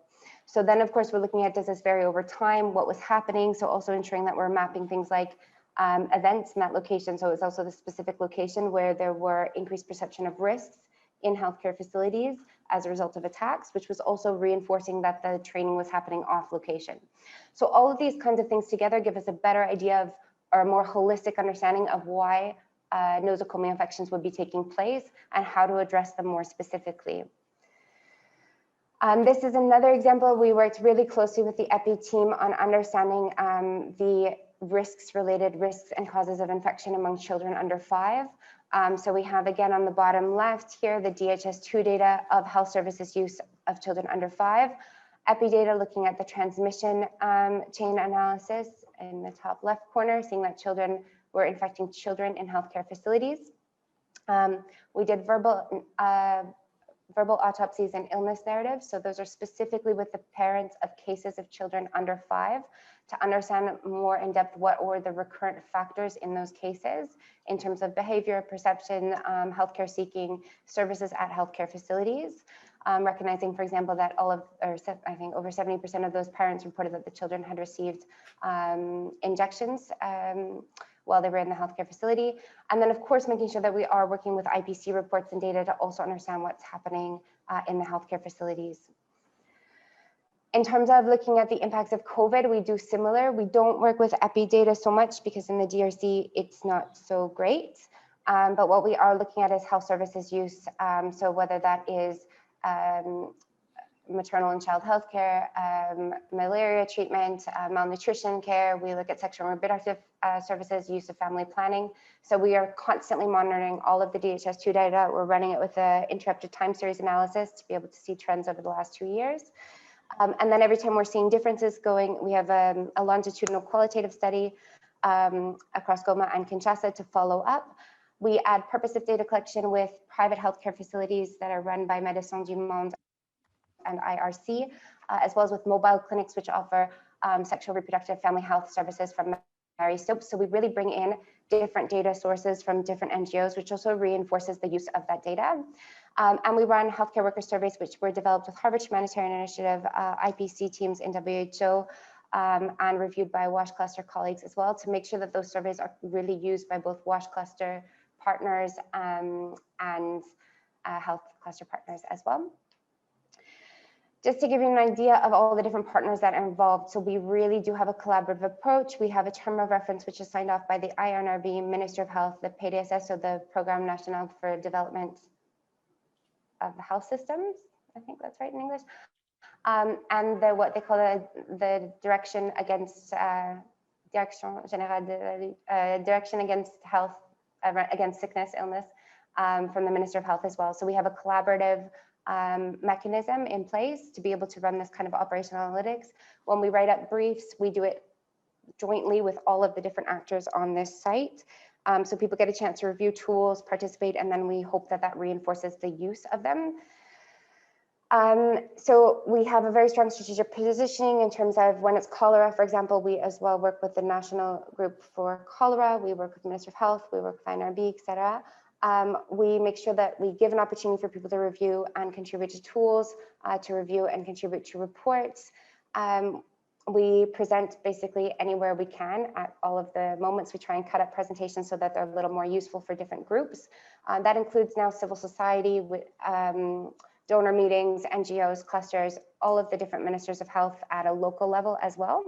So then, of course, we're looking at, does this vary over time? What was happening? So also ensuring that we're mapping things like events in that location. So it's also the specific location where there were increased perception of risks in healthcare facilities as a result of attacks, which was also reinforcing that the training was happening off location. So all of these kinds of things together give us a better idea of, or a more holistic understanding of why nosocomial infections would be taking place and how to address them more specifically. This is another example. We worked really closely with the EPI team on understanding the related risks and causes of infection among children under 5. So we have, again, on the bottom left here, the DHS2 data of health services use of children under 5. EPI data looking at the transmission chain analysis in the top left corner, seeing that children were infecting children in healthcare facilities. We did verbal autopsies and illness narratives. So those are specifically with the parents of cases of children under 5 to understand more in depth what were the recurrent factors in those cases in terms of behavior, perception, healthcare seeking, services at healthcare facilities. Recognizing, for example, that I think over 70% of those parents reported that the children had received injections while they were in the healthcare facility. And then, of course, making sure that we are working with IPC reports and data to also understand what's happening in the healthcare facilities. In terms of looking at the impacts of COVID, we do similar. We don't work with EPI data so much because in the DRC, it's not so great. But what we are looking at is health services use. So whether that is maternal and child health care, malaria treatment, malnutrition care. We look at sexual and reproductive services, use of family planning. So we are constantly monitoring all of the DHS2 data. We're running it with an interrupted time series analysis to be able to see trends over the last 2 years. And then every time we're seeing differences going, we have a longitudinal qualitative study across Goma and Kinshasa to follow up. We add purposive data collection with private healthcare facilities that are run by Médecins du Monde and IRC as well as with mobile clinics, which offer sexual reproductive family health services from Mary Stopes. So we really bring in different data sources from different NGOs, which also reinforces the use of that data. And we run healthcare worker surveys, which were developed with Harvard Humanitarian Initiative, IPC teams in WHO, and reviewed by WASH Cluster colleagues as well, to make sure that those surveys are really used by both WASH Cluster partners and health cluster partners as well. Just to give you an idea of all the different partners that are involved, so we really do have a collaborative approach. We have a term of reference which is signed off by the INRB, Minister of Health, the PDSS, so the Programme National for Development of the Health Systems, I think that's right in English, and what they call the Direction Against Direction Générale Direction Against Health, against sickness, illness, from the Minister of Health as well. So we have a collaborative mechanism in place to be able to run this kind of operational analytics. When we write up briefs, we do it jointly with all of the different actors on this site. So people get a chance to review tools, participate, and then we hope that that reinforces the use of them. So we have a very strong strategic positioning in terms of when it's cholera, for example, we as well work with the National Group for Cholera, we work with the Minister of Health, we work with INRB, etc. We make sure that we give an opportunity for people to review and contribute to tools, to review and contribute to reports. We present basically anywhere we can at all of the moments. We try and cut up presentations so that they're a little more useful for different groups. That includes now civil society, with donor meetings, NGOs, clusters, all of the different ministers of health at a local level as well.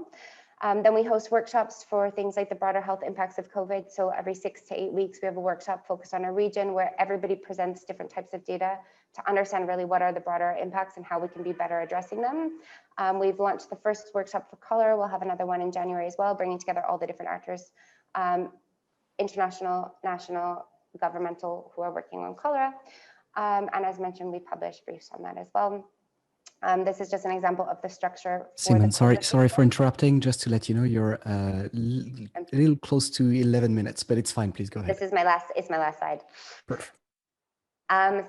Then we host workshops for things like the broader health impacts of COVID. So every 6 to 8 weeks, we have a workshop focused on a region where everybody presents different types of data to understand really what are the broader impacts and how we can be better addressing them. We've launched the first workshop for cholera. We'll have another one in January as well, bringing together all the different actors, international, national, governmental, who are working on cholera. And as mentioned, we publish briefs on that as well. This is just an example of the structure. Simone, sorry for interrupting. Just to let you know, you're a little close to 11 minutes, but it's fine. Please go ahead. This is my last. It's my last slide. Perfect. So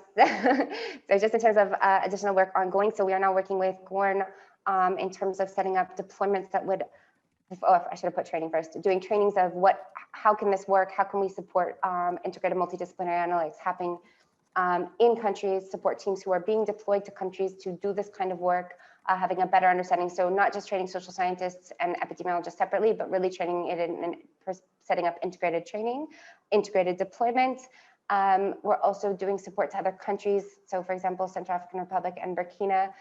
just in terms of additional work ongoing, so we are now working with GOARN in terms of setting up deployments that would. Oh, I should have put training first. Doing trainings of how can this work? How can we support integrated multidisciplinary analytics happening in countries, support teams who are being deployed to countries to do this kind of work, having a better understanding. So not just training social scientists and epidemiologists separately, but really training it in setting up integrated training, integrated deployment. We're also doing support to other countries. So for example, Central African Republic and Burkina,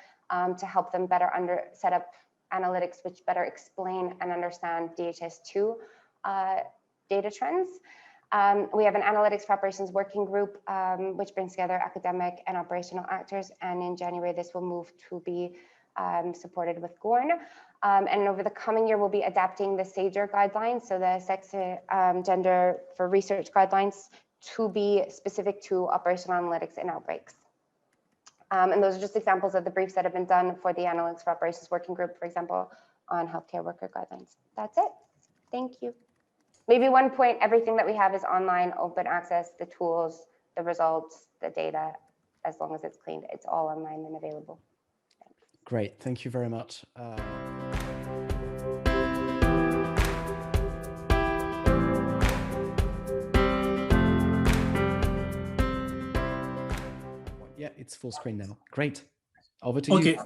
to help them better set up analytics which better explain and understand DHIS2 data trends. We have an analytics for operations working group, which brings together academic and operational actors. And in January, this will move to be supported with GOARN. And over the coming year, we'll be adapting the SAGER guidelines, so the sex, gender for research guidelines, to be specific to operational analytics and outbreaks. And those are just examples of the briefs that have been done for the analytics for operations working group, for example, on healthcare worker guidelines. That's it. Thank you. Maybe one point, everything that we have is online, open access, the tools, the results, the data, as long as it's cleaned, it's all online and available. Thanks. Great, thank you very much. Yeah, it's full screen now. Great. Over to you.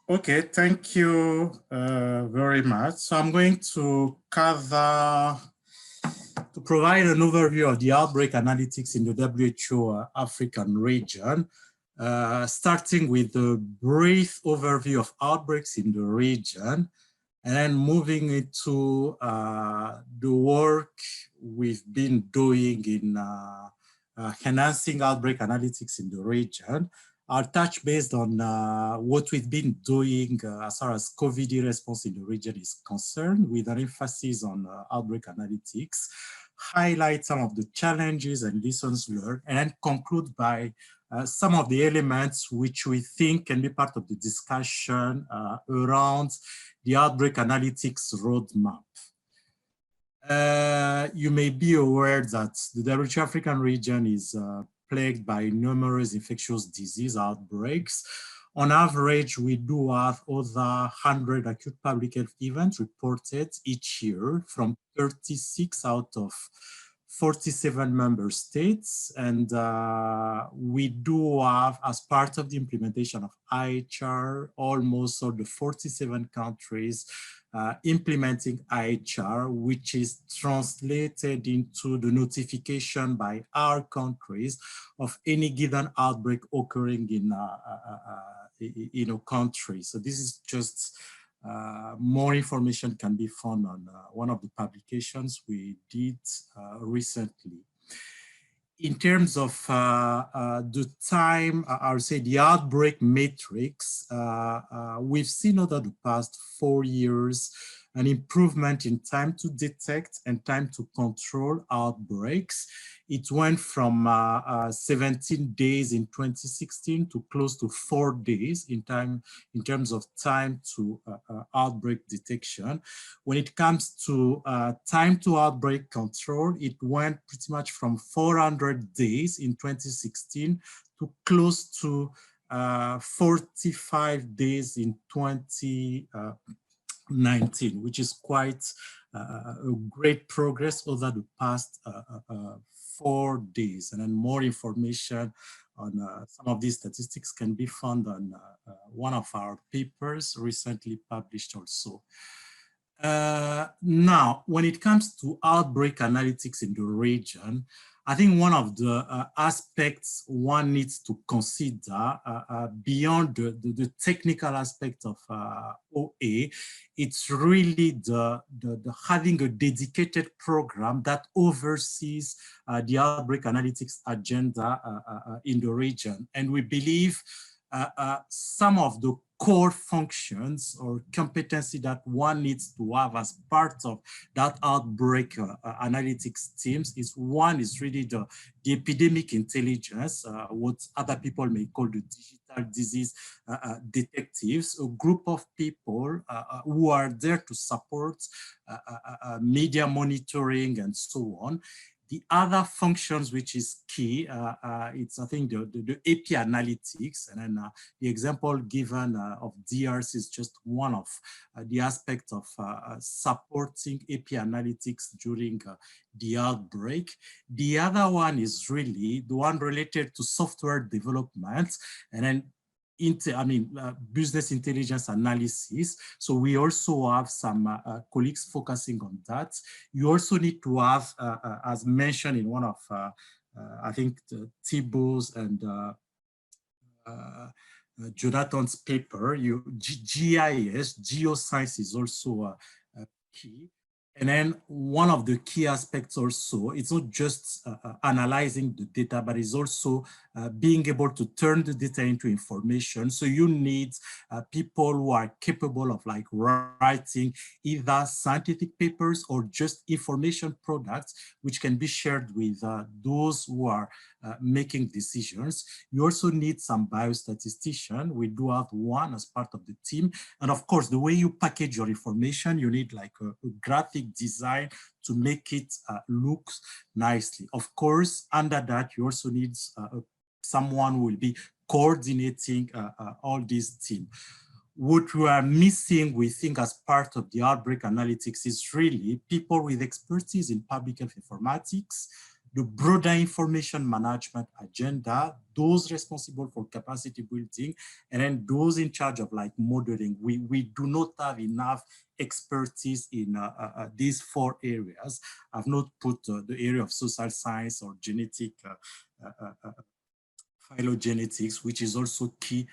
Okay, thank you very much. So I'm going to provide an overview of the outbreak analytics in the WHO African region, starting with a brief overview of outbreaks in the region, and then moving into the work we've been doing in enhancing outbreak analytics in the region. I'll touch based on what we've been doing as far as COVID response in the region is concerned, with an emphasis on outbreak analytics, highlight some of the challenges and lessons learned, and then conclude by some of the elements which we think can be part of the discussion around the outbreak analytics roadmap. You may be aware that the WHO African region is plagued by numerous infectious disease outbreaks, On average, we do have over 100 acute public health events reported each year from 36 out of 47 member states. And we do have, as part of the implementation of IHR, almost all the 47 countries implementing IHR, which is translated into the notification by our countries of any given outbreak occurring in a country. So this is just more information can be found on one of the publications we did recently. In terms of the time, I would say the outbreak matrix, we've seen over the past 4 years an improvement in time to detect and time to control outbreaks. It went from 17 days in 2016 to close to 4 days in terms of time to outbreak detection. When it comes to time to outbreak control, it went pretty much from 400 days in 2016 to close to 45 days in 2019, which is quite a great progress over the past 4 days. And then more information on some of these statistics can be found on one of our papers recently published also. Now, when it comes to outbreak analytics in the region, I think one of the aspects one needs to consider beyond the technical aspect of OA, it's really the having a dedicated program that oversees the outbreak analytics agenda in the region. And we believe some of the core functions or competency that one needs to have as part of that outbreak analytics teams is one is really the epidemic intelligence, what other people may call the digital disease detectives, a group of people who are there to support media monitoring and so on. The other functions which is key, it's I think the AP analytics, and then the example given of DRC is just one of the aspects of supporting AP analytics during the outbreak. The other one is really the one related to software development, and then business intelligence analysis. So we also have some colleagues focusing on that. You also need to have, as mentioned in one of, I think, Thibaut's and Jonathan's paper, GIS, geoscience is also key. And then one of the key aspects also, it's not just analyzing the data, but it's also being able to turn the data into information. So you need people who are capable of like writing either scientific papers or just information products, which can be shared with those who are making decisions. You also need some biostatistician. We do have one as part of the team. And of course, the way you package your information, you need like a graphic design to make it look nicely. Of course, under that, you also need someone who will be coordinating all these teams. What we are missing, we think, as part of the outbreak analytics is really people with expertise in public health informatics, the broader information management agenda, those responsible for capacity building, and then those in charge of like modeling. We do not have enough expertise in these 4 areas. I've not put the area of social science or genetic phylogenetics, which is also key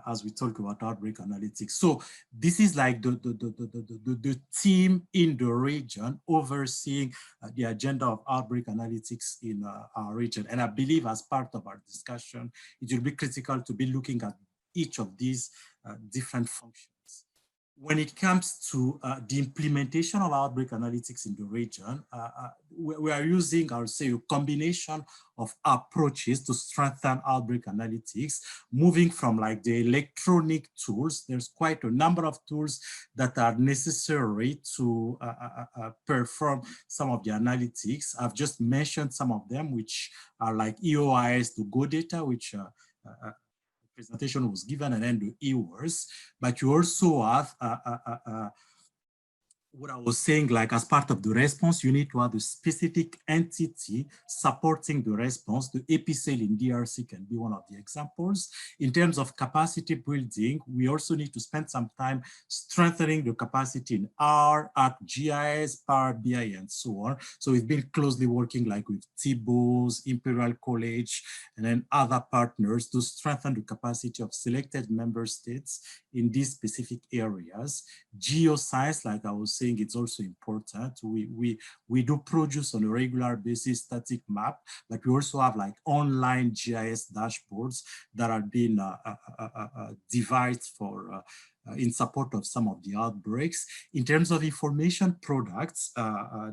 as we talk about outbreak analytics. So this is like the team in the region overseeing the agenda of outbreak analytics in our region. And I believe as part of our discussion, it will be critical to be looking at each of these different functions. When it comes to the implementation of outbreak analytics in the region, we are using, I would say, a combination of approaches to strengthen outbreak analytics, moving from like the electronic tools. There's quite a number of tools that are necessary to perform some of the analytics. I've just mentioned some of them, which are like EOIS to Go data, which presentation was given and then the e-words, but you also have what I was saying, like as part of the response, you need to have a specific entity supporting the response. The Epicale in DRC can be one of the examples. In terms of capacity building, we also need to spend some time strengthening the capacity in R, ArcGIS, Power BI, and so on. So we've been closely working like with Thibaut, Imperial College, and then other partners to strengthen the capacity of selected member states in these specific areas. Geoscience, like I was saying, it's also important. We do produce on a regular basis static map, but we also have like online GIS dashboards that are being devised for in support of some of the outbreaks. In terms of information products,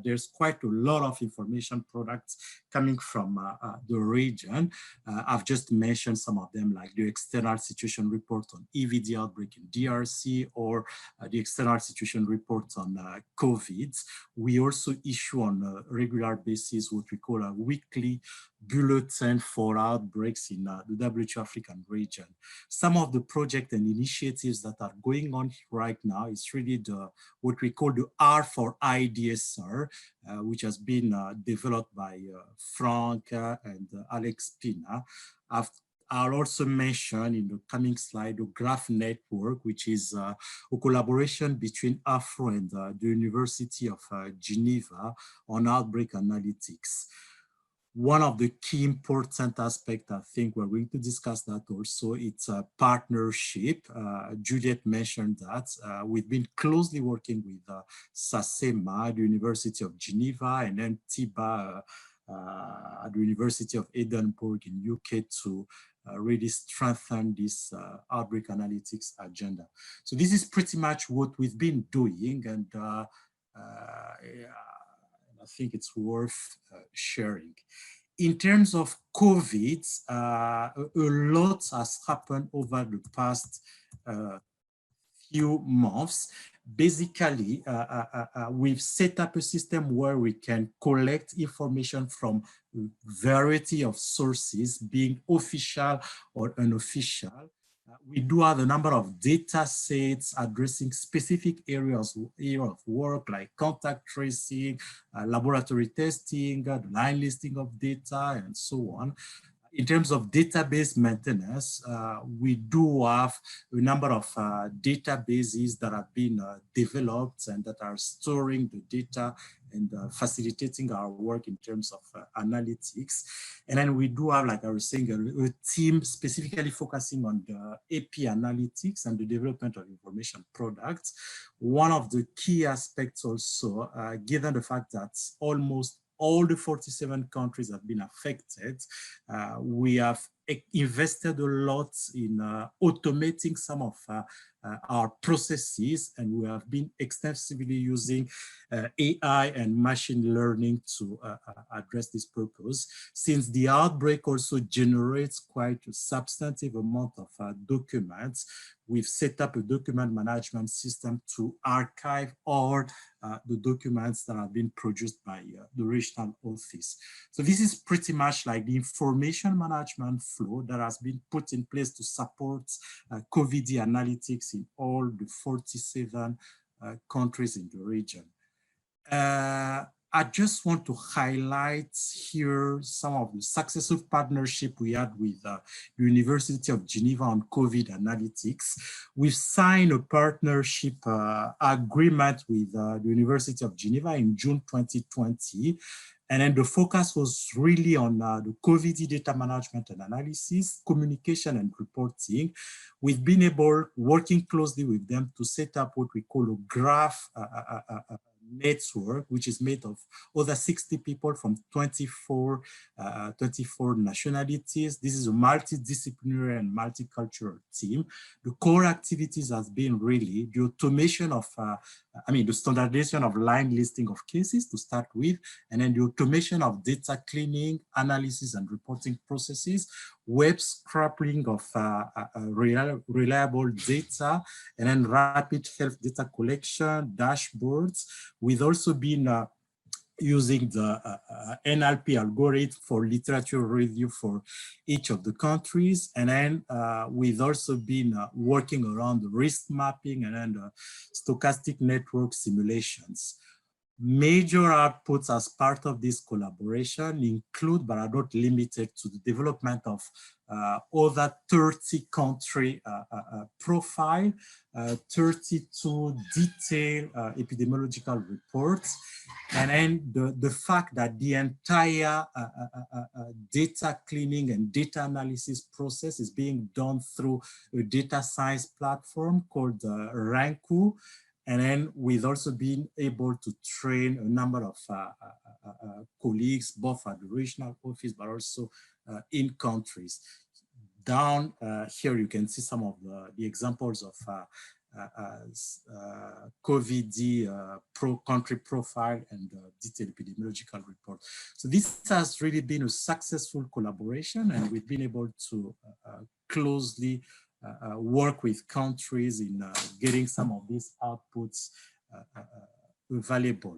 there's quite a lot of information products coming from the region. I've just mentioned some of them, like the external situation report on EVD outbreak in DRC, or the external situation report on COVID. We also issue on a regular basis what we call a weekly bulletin for outbreaks in the WHO African region. Some of the projects and initiatives that are going on right now is really what we call the R for IDSR, which has been developed by Frank and Alex Pina. I'll also mention in the coming slide the Graph Network, which is a collaboration between AFRO and the University of Geneva on outbreak analytics. One of the key important aspects, I think we're going to discuss that also, it's a partnership. Juliet mentioned that. We've been closely working with SACEMA, the University of Geneva, and then TIBA at the University of Edinburgh in UK to really strengthen this outbreak analytics agenda. So this is pretty much what we've been doing, and I think it's worth sharing. In terms of COVID, a lot has happened over the past few months. Basically, we've set up a system where we can collect information from a variety of sources, being official or unofficial. We do have a number of data sets addressing specific areas of work, like contact tracing, laboratory testing, the line listing of data, and so on. In terms of database maintenance, we do have a number of databases that have been developed and that are storing the data and facilitating our work in terms of analytics. And then we do have, like I was saying, a team specifically focusing on the AP analytics and the development of information products. One of the key aspects also, given the fact that almost all the 47 countries have been affected, we have invested a lot in automating some of our processes, and we have been extensively using AI and machine learning to address this purpose. Since the outbreak also generates quite a substantive amount of documents, we've set up a document management system to archive all the documents that have been produced by the regional office. So this is pretty much like the information management flow that has been put in place to support COVID analytics in all the 47 countries in the region. I just want to highlight here some of the successful partnership we had with the University of Geneva on COVID analytics. We've signed a partnership agreement with the University of Geneva in June 2020. And then the focus was really on the COVID data management and analysis, communication and reporting. We've been able, working closely with them, to set up what we call a graph network, which is made of over 60 people from 24 nationalities. This is a multidisciplinary and multicultural team. The core activities has been really the automation of, the standardization of line listing of cases to start with, and then the automation of data cleaning, analysis and reporting processes, web scraping of reliable data, and then rapid health data collection, dashboards. We've also been using the NLP algorithm for literature review for each of the countries. And then we've also been working around the risk mapping and then stochastic network simulations. Major outputs as part of this collaboration include, but are not limited to, the development of over 30 country profile, 32 detailed epidemiological reports, and then the fact that the entire data cleaning and data analysis process is being done through a data science platform called Ranku. And then we've also been able to train a number of colleagues, both at the regional office, but also in countries. Down here, you can see some of the examples of COVID country profile and detailed epidemiological report. So this has really been a successful collaboration, and we've been able to closely work with countries in getting some of these outputs available.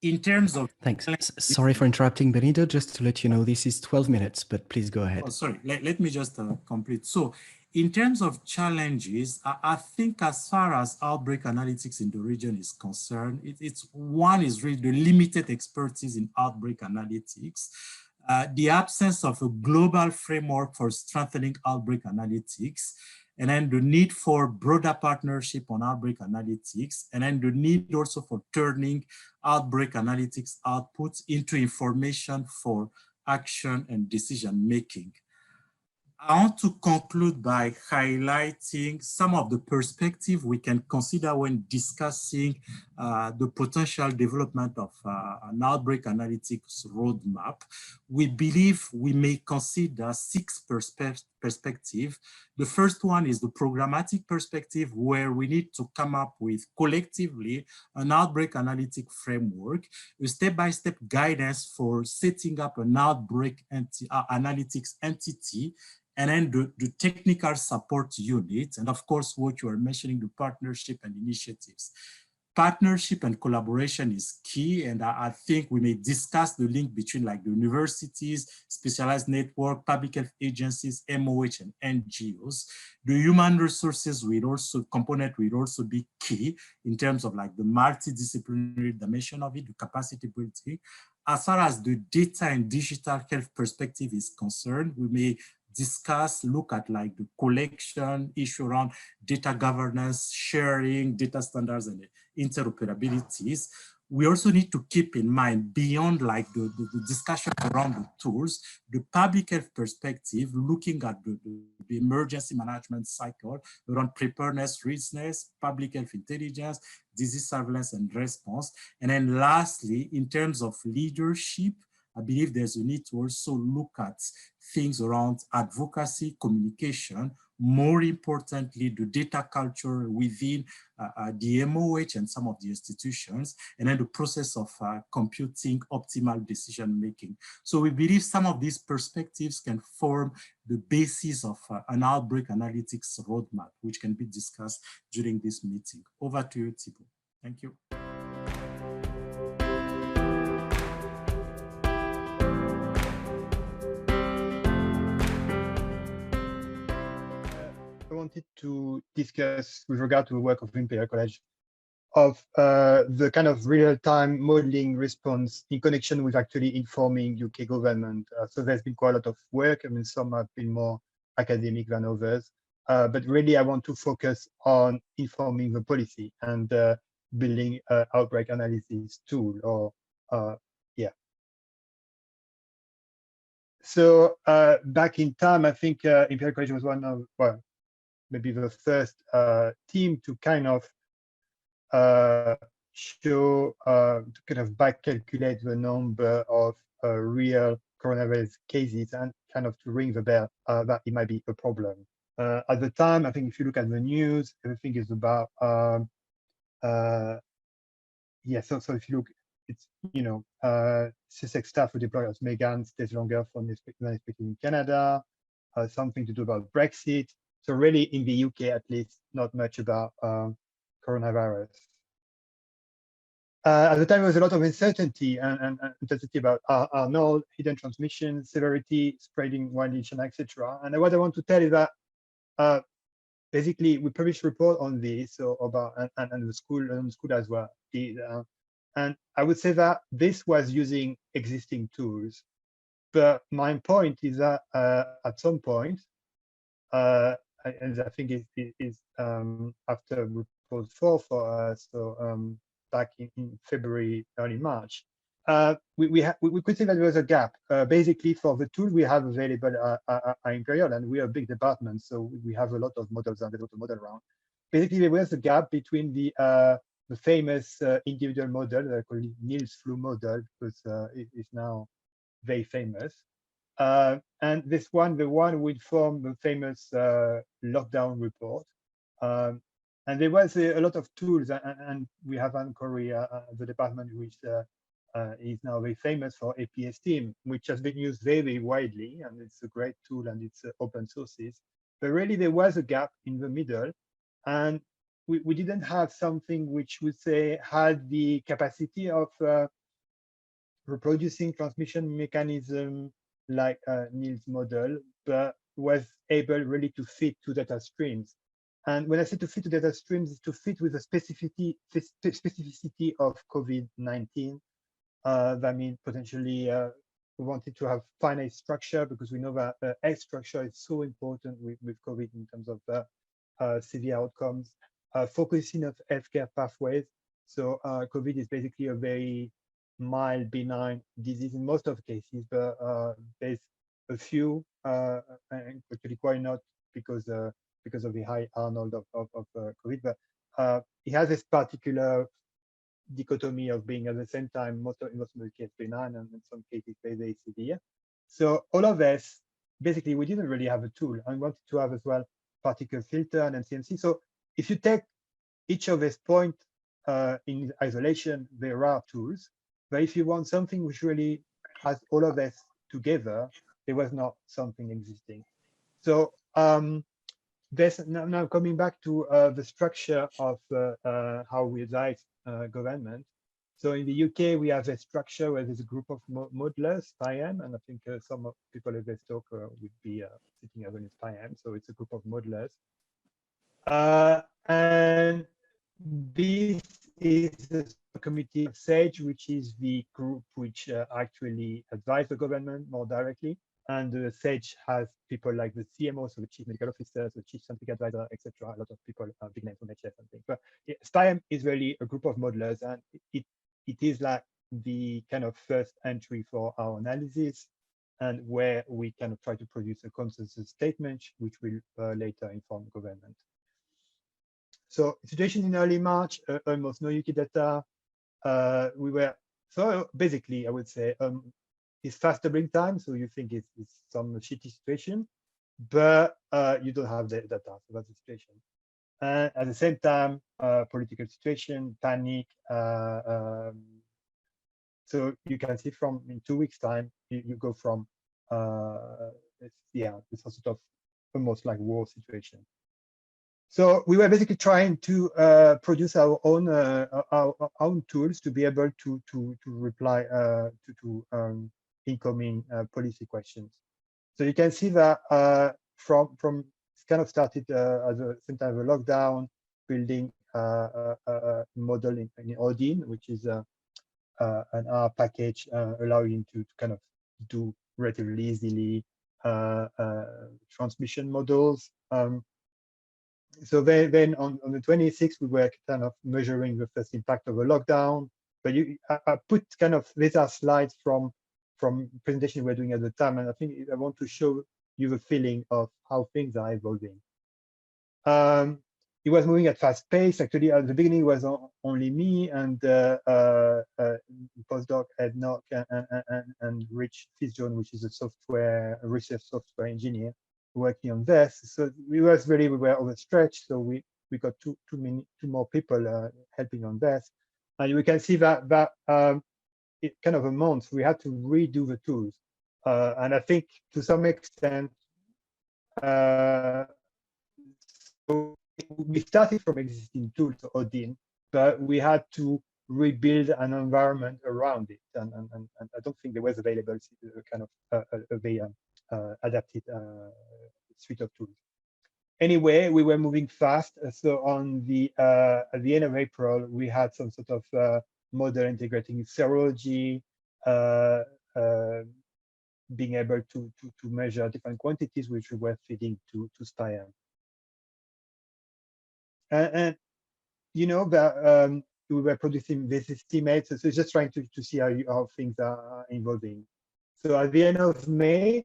In terms of— Thanks. Sorry for interrupting, Benido. Just to let you know, this is 12 minutes, but please go ahead. Oh, sorry, let me just complete. So in terms of challenges, I think as far as outbreak analytics in the region is concerned, one is really the limited expertise in outbreak analytics. The absence of a global framework for strengthening outbreak analytics, and then the need for broader partnership on outbreak analytics, and then the need also for turning outbreak analytics outputs into information for action and decision making. I want to conclude by highlighting some of the perspective we can consider when discussing the potential development of an outbreak analytics roadmap. We believe we may consider 6 perspectives. The first one is the programmatic perspective, where we need to come up with collectively an outbreak analytic framework, a step-by-step guidance for setting up an outbreak analytics entity, and then the technical support unit, and of course, what you are mentioning, the partnership and initiatives. Partnership and collaboration is key, and I think we may discuss the link between like the universities, specialized network, public health agencies, MOH, and NGOs. The human resources component will also be key in terms of like the multidisciplinary dimension of it, the capacity building. As far as the data and digital health perspective is concerned, we may look at like the collection issue around data governance, sharing, data standards, and interoperabilities. We also need to keep in mind, beyond like the discussion around the tools, the public health perspective, looking at the emergency management cycle around preparedness, readiness, public health intelligence, disease surveillance and response. And then lastly, in terms of leadership, I believe there's a need to also look at things around advocacy, communication, more importantly, the data culture within the MOH and some of the institutions, and then the process of computing optimal decision-making. So we believe some of these perspectives can form the basis of an outbreak analytics roadmap, which can be discussed during this meeting. Over to you, Thibaut. Thank you. Wanted to discuss with regard to the work of Imperial College of the kind of real-time modeling response in connection with actually informing UK government. So there's been quite a lot of work. I mean, some have been more academic than others, but really I want to focus on informing the policy and building an outbreak analysis tool, or yeah. So back in time, I think Imperial College was one of, well, maybe the first team to kind of show, to kind of back calculate the number of real coronavirus cases and kind of to ring the bell that it might be a problem. At the time, I think if you look at the news, everything is about, yeah, so if you look, it's, you know, Sussex staff who deploy as Megan stays longer than expected in Canada, something to do about Brexit. So really in the UK, at least, not much about coronavirus. at the time, there was a lot of uncertainty and uncertainty about null, hidden transmission, severity, spreading widely, etc. And what I want to tell is that basically we published a report on this, so about and the school as well did, and I would say that this was using existing tools. But my point is that at some point, and I think it is after report 4 for us, so back in February, early March, we could say that there was a gap. Basically, for the tool we have available at Imperial, and we are a big department, so we have a lot of models and a lot of model around. Basically, there was a gap between the famous individual model, called Niels flu model, because it is now very famous. And this one, the one would form the famous lockdown report. And there was a lot of tools, and we have in Korea the department which is now very famous for APSTM, which has been used very, very widely, and it's a great tool and it's open sources. But really there was a gap in the middle, and we didn't have something which would say had the capacity of reproducing transmission mechanism like Niels' model, but was able really to fit to data streams. And when I say to fit to data streams, it's to fit with the specificity of COVID-19. That means potentially we wanted to have finite structure, because we know that X structure is so important with COVID in terms of severe outcomes. Focusing on healthcare pathways. So COVID is basically a very mild, benign disease in most of the cases, but there's a few, and actually quite not because of the high Arnold of COVID, but it has this particular dichotomy of being at the same time in most of the cases benign and in some cases very, very severe. So all of this, basically, we didn't really have a tool, and we wanted to have as well particle filter and CMC. So if you take each of these points in isolation, there are tools. But if you want something which really has all of this together, there was not something existing. So this now coming back to the structure of how we advise government. So in the UK, we have a structure where there's a group of modelers, PIM, and I think some people at this talk would be sitting as an PIM. So it's a group of modelers. And this is the committee of SAGE, which is the group which actually advise the government more directly. And the SAGE has people like the CMO, so the chief medical officer, the chief scientific advisor, etc. A lot of people, big names from HF and things. But SPIAM is really a group of modelers, and it is like the kind of first entry for our analysis, and where we kind of try to produce a consensus statement, which will later inform government. So situation in early March, almost no UK data. We were, so basically, I would say, it's fast doubling time. So you think it's some shitty situation, but you don't have the data. So that's the situation. And at the same time, political situation, panic. So you can see from in 2 weeks time, you go from, it's a sort of almost like war situation. So we were basically trying to produce our own tools to be able to reply to incoming policy questions. So you can see that from it's kind of started as a same time of a lockdown, building a model in Odin, which is an R package allowing you to kind of do relatively easily transmission models. So then on the 26th, we were kind of measuring the first impact of a lockdown. But I put kind of, these are slides from presentation we were doing at the time, and I think I want to show you the feeling of how things are evolving. It was moving at fast pace. Actually, at the beginning, it was only me and postdoc Ed Nock and Rich Fitzjohn, which is a research software engineer, working on this. So we were overstretched. So we got two more people helping on this, and we can see that it kind of a month we had to redo the tools, and I think to some extent. So we started from existing tools, Odin, but we had to rebuild an environment around it. And I don't think there was available kind of a very adapted suite of tools. Anyway, we were moving fast. So on the at the end of April, we had some sort of model integrating serology, being able to measure different quantities which we were feeding to SPIAM. And you know that we were producing this estimates, so just trying to see how things are evolving. So at the end of May,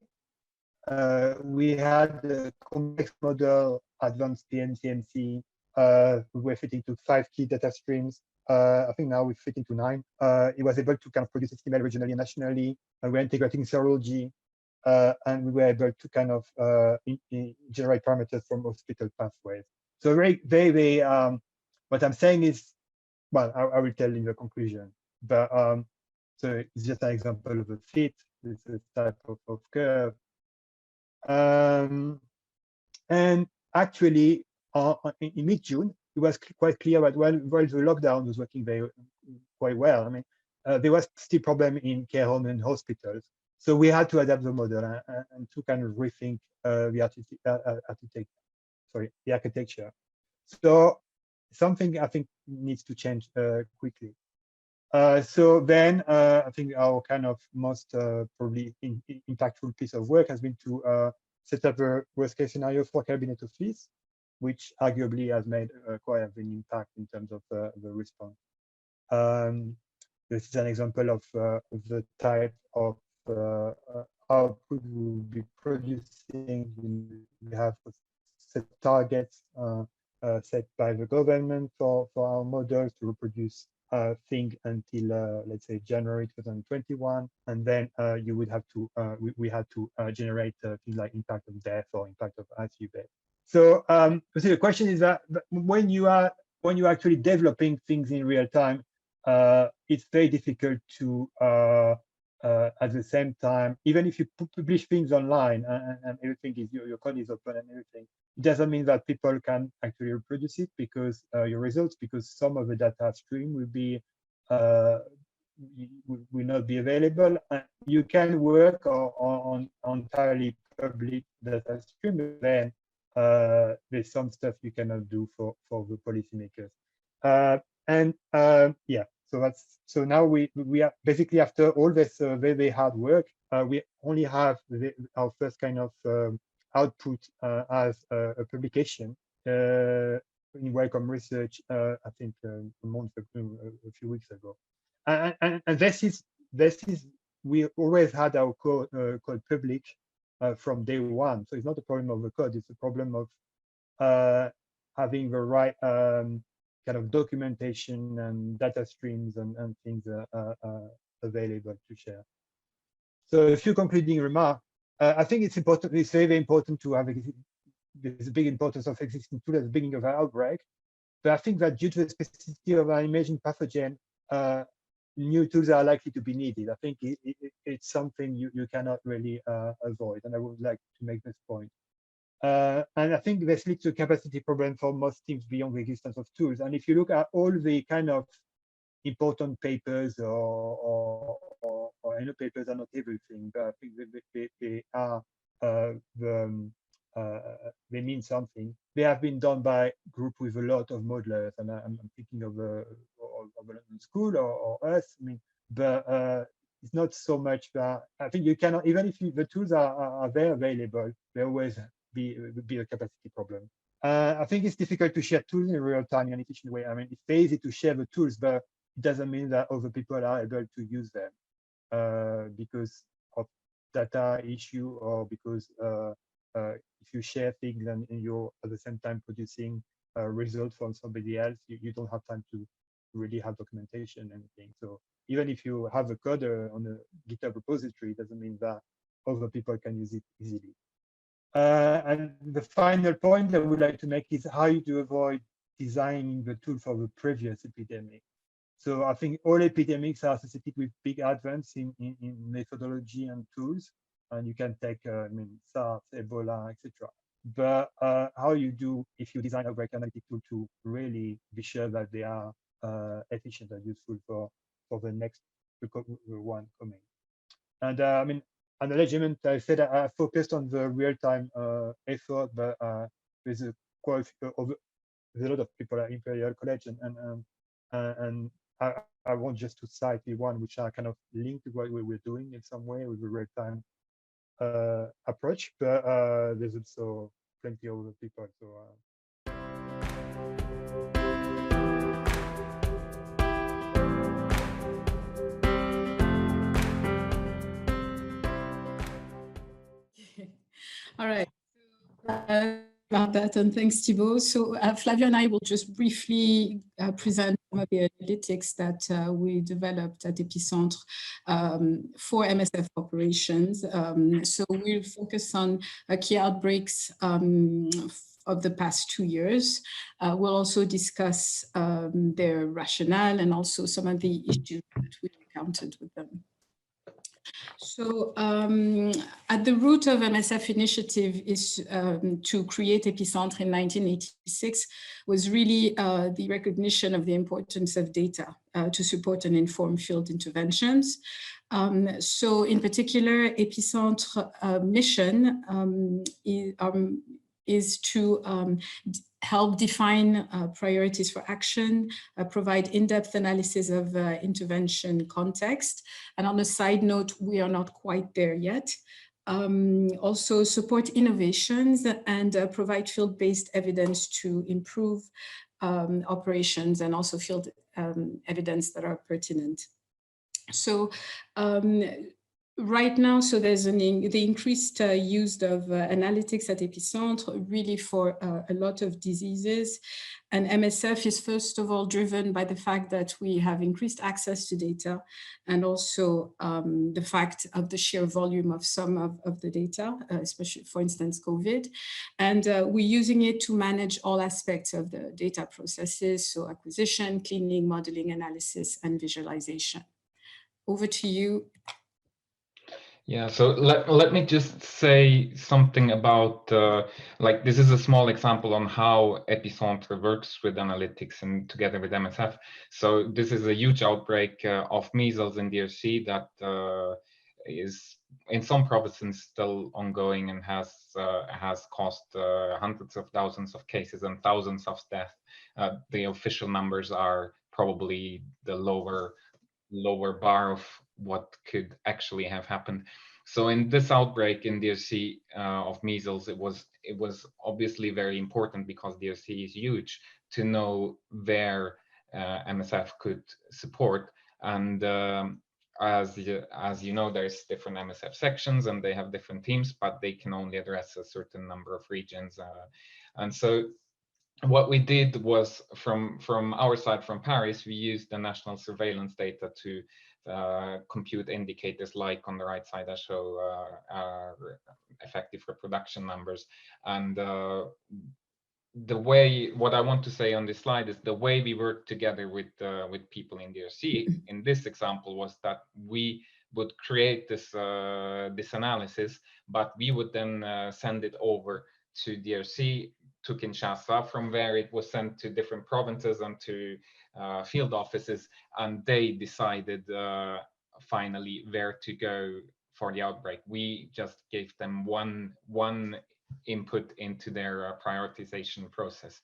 we had a complex model, advanced PNCMC. We were fitting to 5 key data streams. I think now we fit into 9. It was able to kind of produce estimate regionally and nationally. We're integrating serology, and we were able to kind of generate parameters from hospital pathways. So very, what I'm saying is, well, I will tell in the conclusion, but so it's just an example of a fit. It's a type of curve. And actually, in mid-June, it was quite clear that while the lockdown was working quite well, I mean, there was still problem in care home and hospitals. So we had to adapt the model and to kind of rethink the architecture. So something I think needs to change quickly. So then I think our kind of most probably impactful piece of work has been to set up a worst case scenario for cabinet office, which arguably has made quite an impact in terms of the response. This is an example of the type of output we'll be producing. We have set targets set by the government for our models to reproduce thing until let's say January 2021, and then you would have to we had to generate things like impact of death or impact of ICU bed. So the question is that when you are actually developing things in real time, it's very difficult to at the same time, even if you publish things online and everything is your code is open and everything, it doesn't mean that people can actually reproduce it because your results, because some of the data stream will be will not be available. You can work on entirely public data stream, but then there's some stuff you cannot do for the policymakers. Yeah, so now we are basically, after all this very hard work, we only have our first kind of output as a publication in Wellcome Research, I think a few weeks ago. And this is we always had our code public from day one. So it's not a problem of the code, it's a problem of having the right kind of documentation and data streams and things available to share. So a few concluding remarks. I think it's important, it's very important to have there's a big importance of existing tools at the beginning of an outbreak. But I think that due to the specificity of an emerging pathogen, new tools are likely to be needed. I think it's something you cannot really avoid, and I would like to make this point. And I think this leads to a capacity problem for most teams beyond the existence of tools. And if you look at all the kind of important papers or I know papers are not everything, but I think they are they mean something. They have been done by group with a lot of modelers, and I'm thinking of a London School or us. I mean, but it's not so much that I think you cannot, even if the tools are there available, there always be a capacity problem. I think it's difficult to share tools in real time in an efficient way. I mean, it's very easy to share the tools, but it doesn't mean that other people are able to use them because of data issue or because if you share things and you're at the same time producing results from somebody else, you don't have time to really have documentation and anything. So even if you have a code on a GitHub repository, it doesn't mean that other people can use it easily. And the final point I would like to make is how you avoid designing the tool for the previous epidemic. So I think all epidemics are associated with big advance in methodology and tools, and you can take I mean, SARS, Ebola, etc. But how you do if you design a outbreak analytic tool to really be sure that they are efficient and useful for the next one coming. And I mean, an element I said I focused on the real-time effort, but there's a there's a lot of people at Imperial College, and I want just to cite the one which are kind of linked to what we were doing in some way with the real-time approach, but there's also plenty of other people. So. All right. About that, and thanks, Thibaut. So Flavio and I will just briefly present some of the analytics that we developed at Epicentre for MSF operations. So we'll focus on key outbreaks of the past 2 years. We'll also discuss their rationale and also some of the issues that we encountered with them. So at the root of MSF initiative is to create Epicentre in 1986 was really the recognition of the importance of data to support and inform field interventions. So in particular, Epicentre mission is to help define priorities for action, provide in-depth analysis of intervention context. And on a side note, we are not quite there yet. Also support innovations and provide field-based evidence to improve operations and also field evidence that are pertinent. So right now, so there's the increased use of analytics at Epicentre really for a lot of diseases. And MSF is first of all driven by the fact that we have increased access to data and also the fact of the sheer volume of some of the data, especially for instance, COVID. And we're using it to manage all aspects of the data processes, so acquisition, cleaning, modeling, analysis, and visualization. Over to you. Yeah, so let me just say something about, like, this is a small example on how Epicentre works with analytics and together with MSF. So this is a huge outbreak of measles in DRC that is in some provinces still ongoing and has caused hundreds of thousands of cases and thousands of deaths. The official numbers are probably the lower bar of what could actually have happened. So in this outbreak in DRC of measles, it was obviously very important because DRC is huge to know where MSF could support. And as you know, there's different MSF sections and they have different teams, but they can only address a certain number of regions. And so what we did was from our side, from Paris, we used the national surveillance data to compute indicators like on the right side I show effective reproduction numbers. And the way, what I want to say on this slide is the way we work together with people in DRC in this example was that we would create this this analysis, but we would then send it over to DRC, to Kinshasa, from where it was sent to different provinces and to field offices, and they decided finally where to go for the outbreak. We just gave them one input into their prioritization process.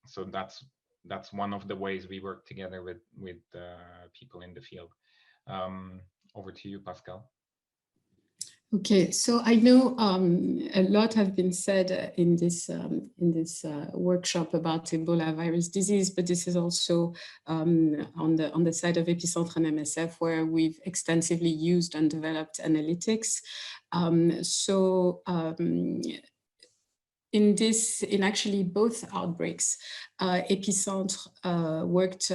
So that's one of the ways we work together with people in the field. Over to you, Pascale. Okay, so I know a lot have been said in this workshop about Ebola virus disease, but this is also on the side of Epicentre and MSF, where we've extensively used and developed analytics. In actually both outbreaks, Epicentre worked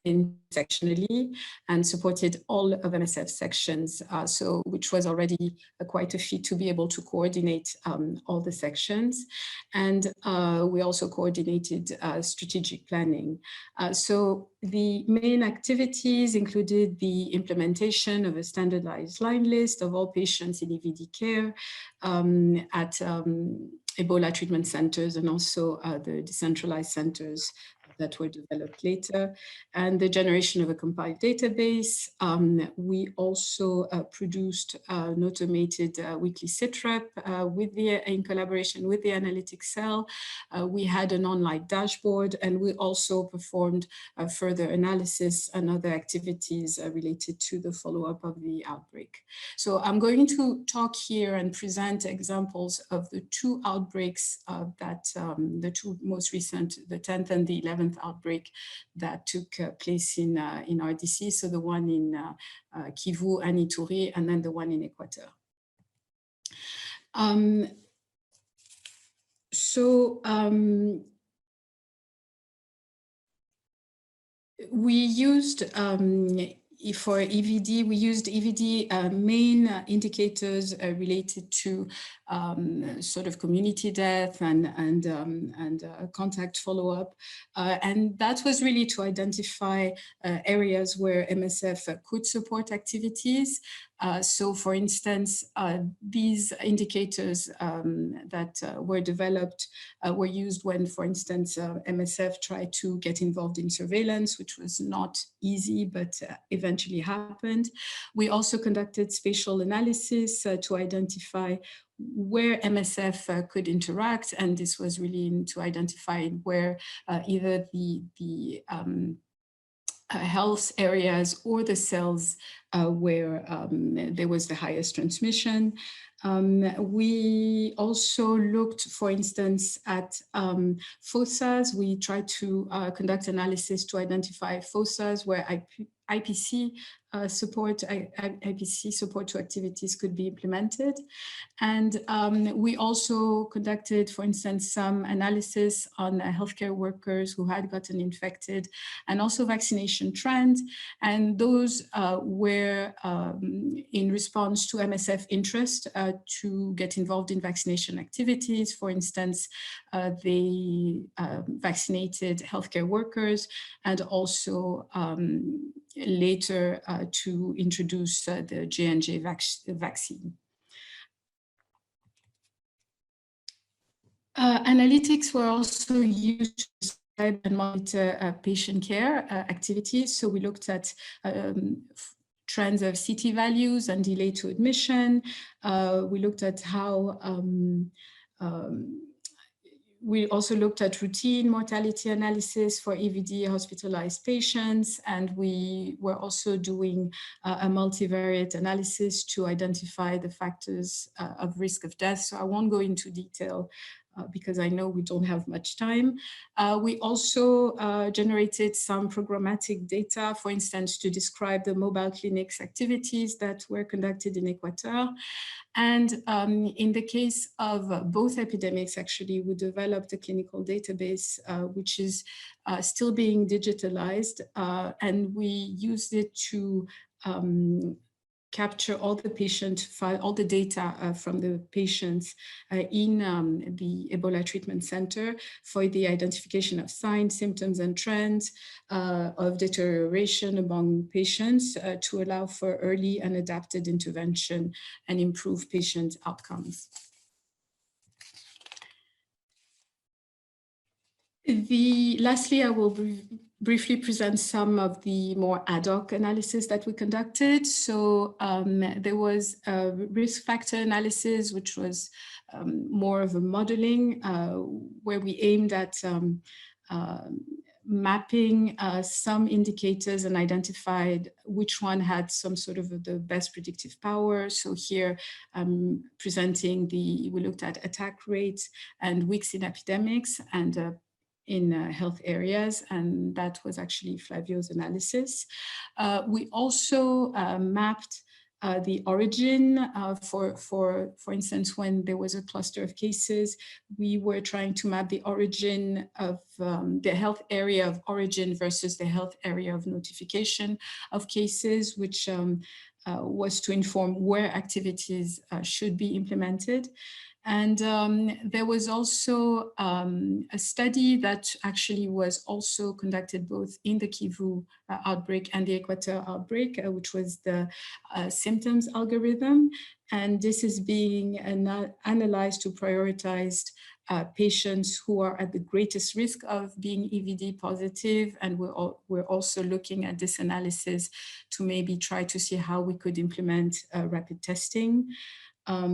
intersectionally and supported all of MSF sections, which was already quite a feat to be able to coordinate all the sections. And we also coordinated strategic planning. So the main activities included the implementation of a standardized line list of all patients in EVD care at Ebola treatment centers and also the decentralized centers that were developed later, and the generation of a compiled database. We also produced an automated weekly sitrep in collaboration with the analytics cell. We had an online dashboard, and we also performed further analysis and other activities related to the follow-up of the outbreak. So I'm going to talk here and present examples of the two outbreaks the two most recent, the 10th and the 11th outbreak that took place in RDC. So the one in Kivu and Ituri, and then the one in Equateur. We used for EVD, we used EVD main indicators related to sort of community death and contact follow-up. And that was really to identify areas where MSF could support activities. So for instance, these indicators that were developed were used when, for instance, MSF tried to get involved in surveillance, which was not easy, but eventually happened. We also conducted spatial analysis to identify where MSF could interact, and this was really to identify where either the health areas or the cells where there was the highest transmission. We also looked, for instance, at fossas. We tried to conduct analysis to identify fossas where IPC support to activities could be implemented. And we also conducted, for instance, some analysis on healthcare workers who had gotten infected, and also vaccination trends. And those were in response to MSF interest to get involved in vaccination activities. For instance, they vaccinated healthcare workers, and also later to introduce the J&J vaccine. Analytics were also used to describe and monitor patient care activities. So we looked at trends of CT values and delay to admission. We looked at how we also looked at routine mortality analysis for EVD hospitalized patients, and we were also doing a multivariate analysis to identify the factors of risk of death. So I won't go into detail because I know we don't have much time. We also generated some programmatic data, for instance, to describe the mobile clinics activities that were conducted in Equateur. And in the case of both epidemics, actually, we developed a clinical database, which is still being digitalized, and we used it to capture all the patient file, all the data from the patients in the Ebola Treatment Center for the identification of signs, symptoms, and trends of deterioration among patients to allow for early and adapted intervention and improve patient outcomes. Lastly, I will briefly present some of the more ad hoc analysis that we conducted. So there was a risk factor analysis, which was more of a modeling where we aimed at mapping some indicators and identified which one had some sort of the best predictive power. So here I'm presenting we looked at attack rates and weeks in epidemics and in health areas, and that was actually Flavio's analysis. We also mapped the origin for instance, when there was a cluster of cases, we were trying to map the origin of the health area of origin versus the health area of notification of cases, which was to inform where activities should be implemented. And there was also a study that actually was also conducted both in the Kivu outbreak and the Equateur outbreak, which was the symptoms algorithm. And this is being analyzed to prioritize patients who are at the greatest risk of being EVD positive. And we're also looking at this analysis to maybe try to see how we could implement rapid testing.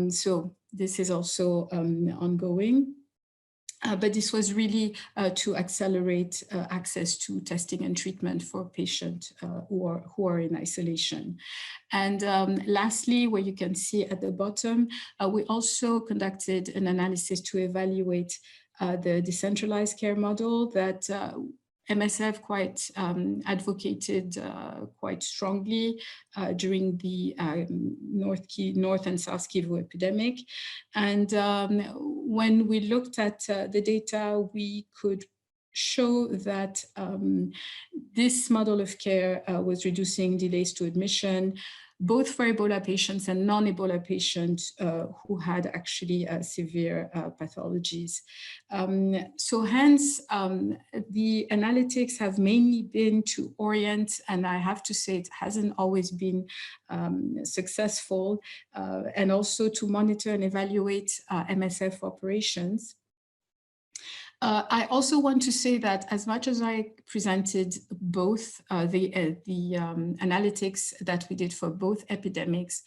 So this is also ongoing. But this was really to accelerate access to testing and treatment for patients who are in isolation. And lastly, where you can see at the bottom, we also conducted an analysis to evaluate the decentralized care model that MSF quite advocated quite strongly during the North and South Kivu epidemic. And when we looked at the data, we could show that this model of care was reducing delays to admission, both for Ebola patients and non-Ebola patients who had actually severe pathologies. So hence, the analytics have mainly been to orient, and I have to say it hasn't always been successful, and also to monitor and evaluate MSF operations. I also want to say that as much as I presented both the analytics that we did for both epidemics,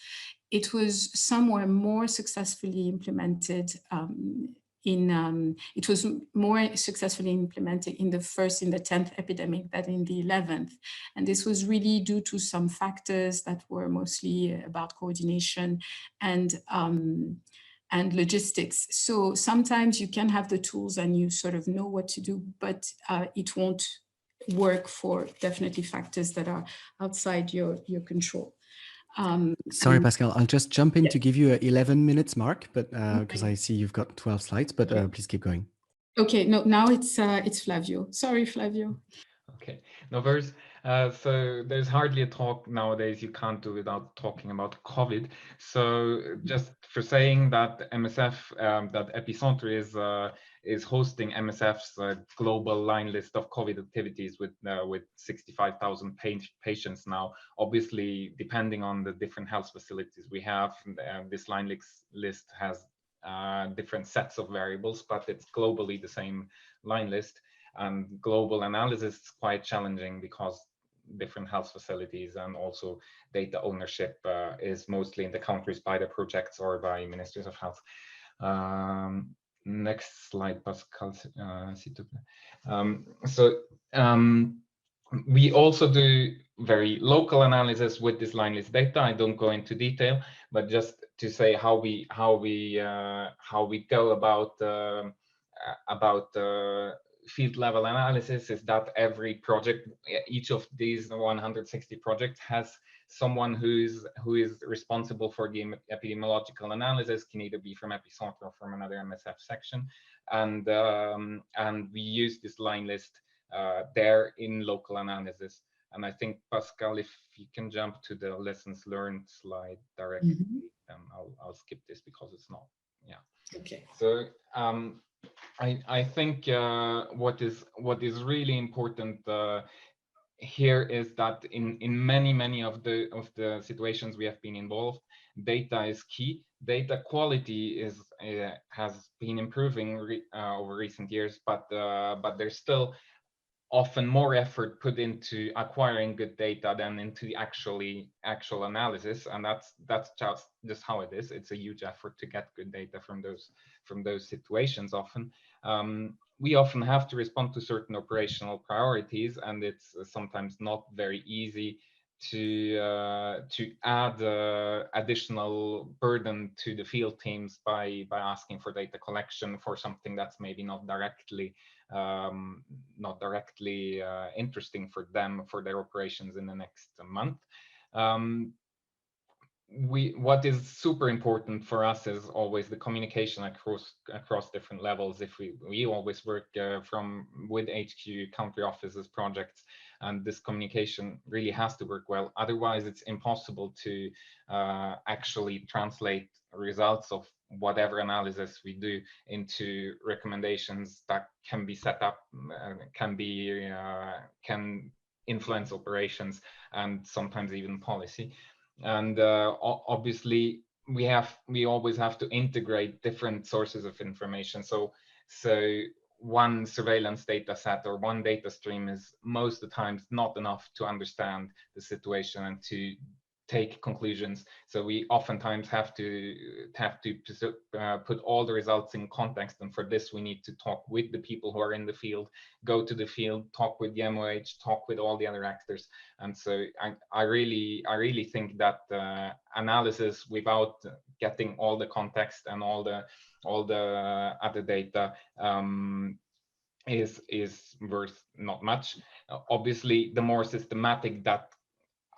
it was somewhere more successfully implemented it was more successfully implemented in the 10th epidemic than in the 11th. And this was really due to some factors that were mostly about coordination and logistics. So sometimes you can have the tools and you sort of know what to do, but it won't work for definitely factors that are outside your control. Sorry, Pascale, I'll just jump in to give you 11 minutes, Marc, but because I see you've got 12 slides, but please keep going. Okay, no, now it's Flavio. Sorry, Flavio. Okay, no worries. So there's hardly a talk nowadays you can't do without talking about COVID. So just for saying that MSF, that Epicentre is hosting MSF's global line list of COVID activities with 65,000 patients now. Obviously, depending on the different health facilities we have, this line list has different sets of variables, but it's globally the same line list. And global analysis is quite challenging because different health facilities and also data ownership is mostly in the countries by the projects or by ministries of health. Next slide, Pascale. We also do very local analysis with this line list data. I don't go into detail, but just to say how we go about field level analysis is that every project, each of these 160 projects has someone who is responsible for the epidemiological analysis, can either be from Epicentre or from another MSF section, and we use this line list there in local analysis. And I think, Pascale, if you can jump to the lessons learned slide directly, I'll skip this because it's not, Okay. So I think what is really important here is that in many of the situations we have been involved, data is key. Data quality has been improving over recent years, but there's still often more effort put into acquiring good data than into actual analysis, and that's just how it is. It's a huge effort to get good data from those situations. Often we often have to respond to certain operational priorities, and it's sometimes not very easy to add additional burden to the field teams by asking for data collection for something that's maybe not directly interesting for them for their operations in the next month. What is super important for us is always the communication across different levels. If we always work with HQ, country offices, projects, and this communication really has to work well. Otherwise, it's impossible to actually translate results of whatever analysis we do into recommendations that can be set up, can influence operations, and sometimes even policy. And obviously we always have to integrate different sources of information. So So one surveillance data set or one data stream is most of the times not enough to understand the situation and to take conclusions. So we oftentimes have to put all the results in context, and for this we need to talk with the people who are in the field, go to the field, talk with the MOH, talk with all the other actors. And so I really think that analysis without getting all the context and all the other data is worth not much. Obviously, the more systematic that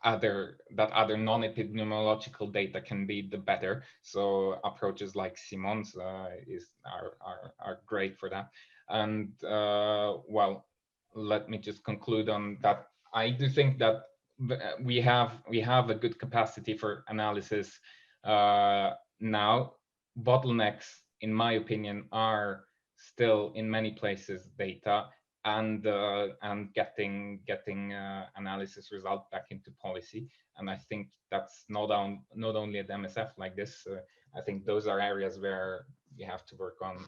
other non-epidemiological data can be, the better. So approaches like Simone's are great for that. And well, let me just conclude on that. I do think that we have a good capacity for analysis now. Bottlenecks, in my opinion, are still in many places data and getting analysis result back into policy. And I think that's not only at MSF like this. I think those are areas where we have to work on.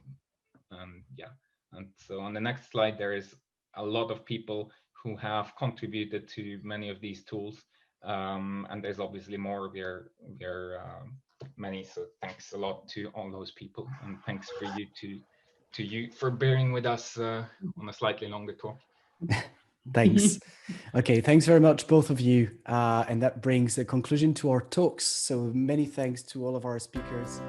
Yeah. And so on the next slide, there is a lot of people who have contributed to many of these tools. And there's obviously more. We're many. So thanks a lot to all those people, and thanks for you for bearing with us on a slightly longer talk. Thanks. Okay, thanks very much, both of you. And that brings a conclusion to our talks. So many thanks to all of our speakers.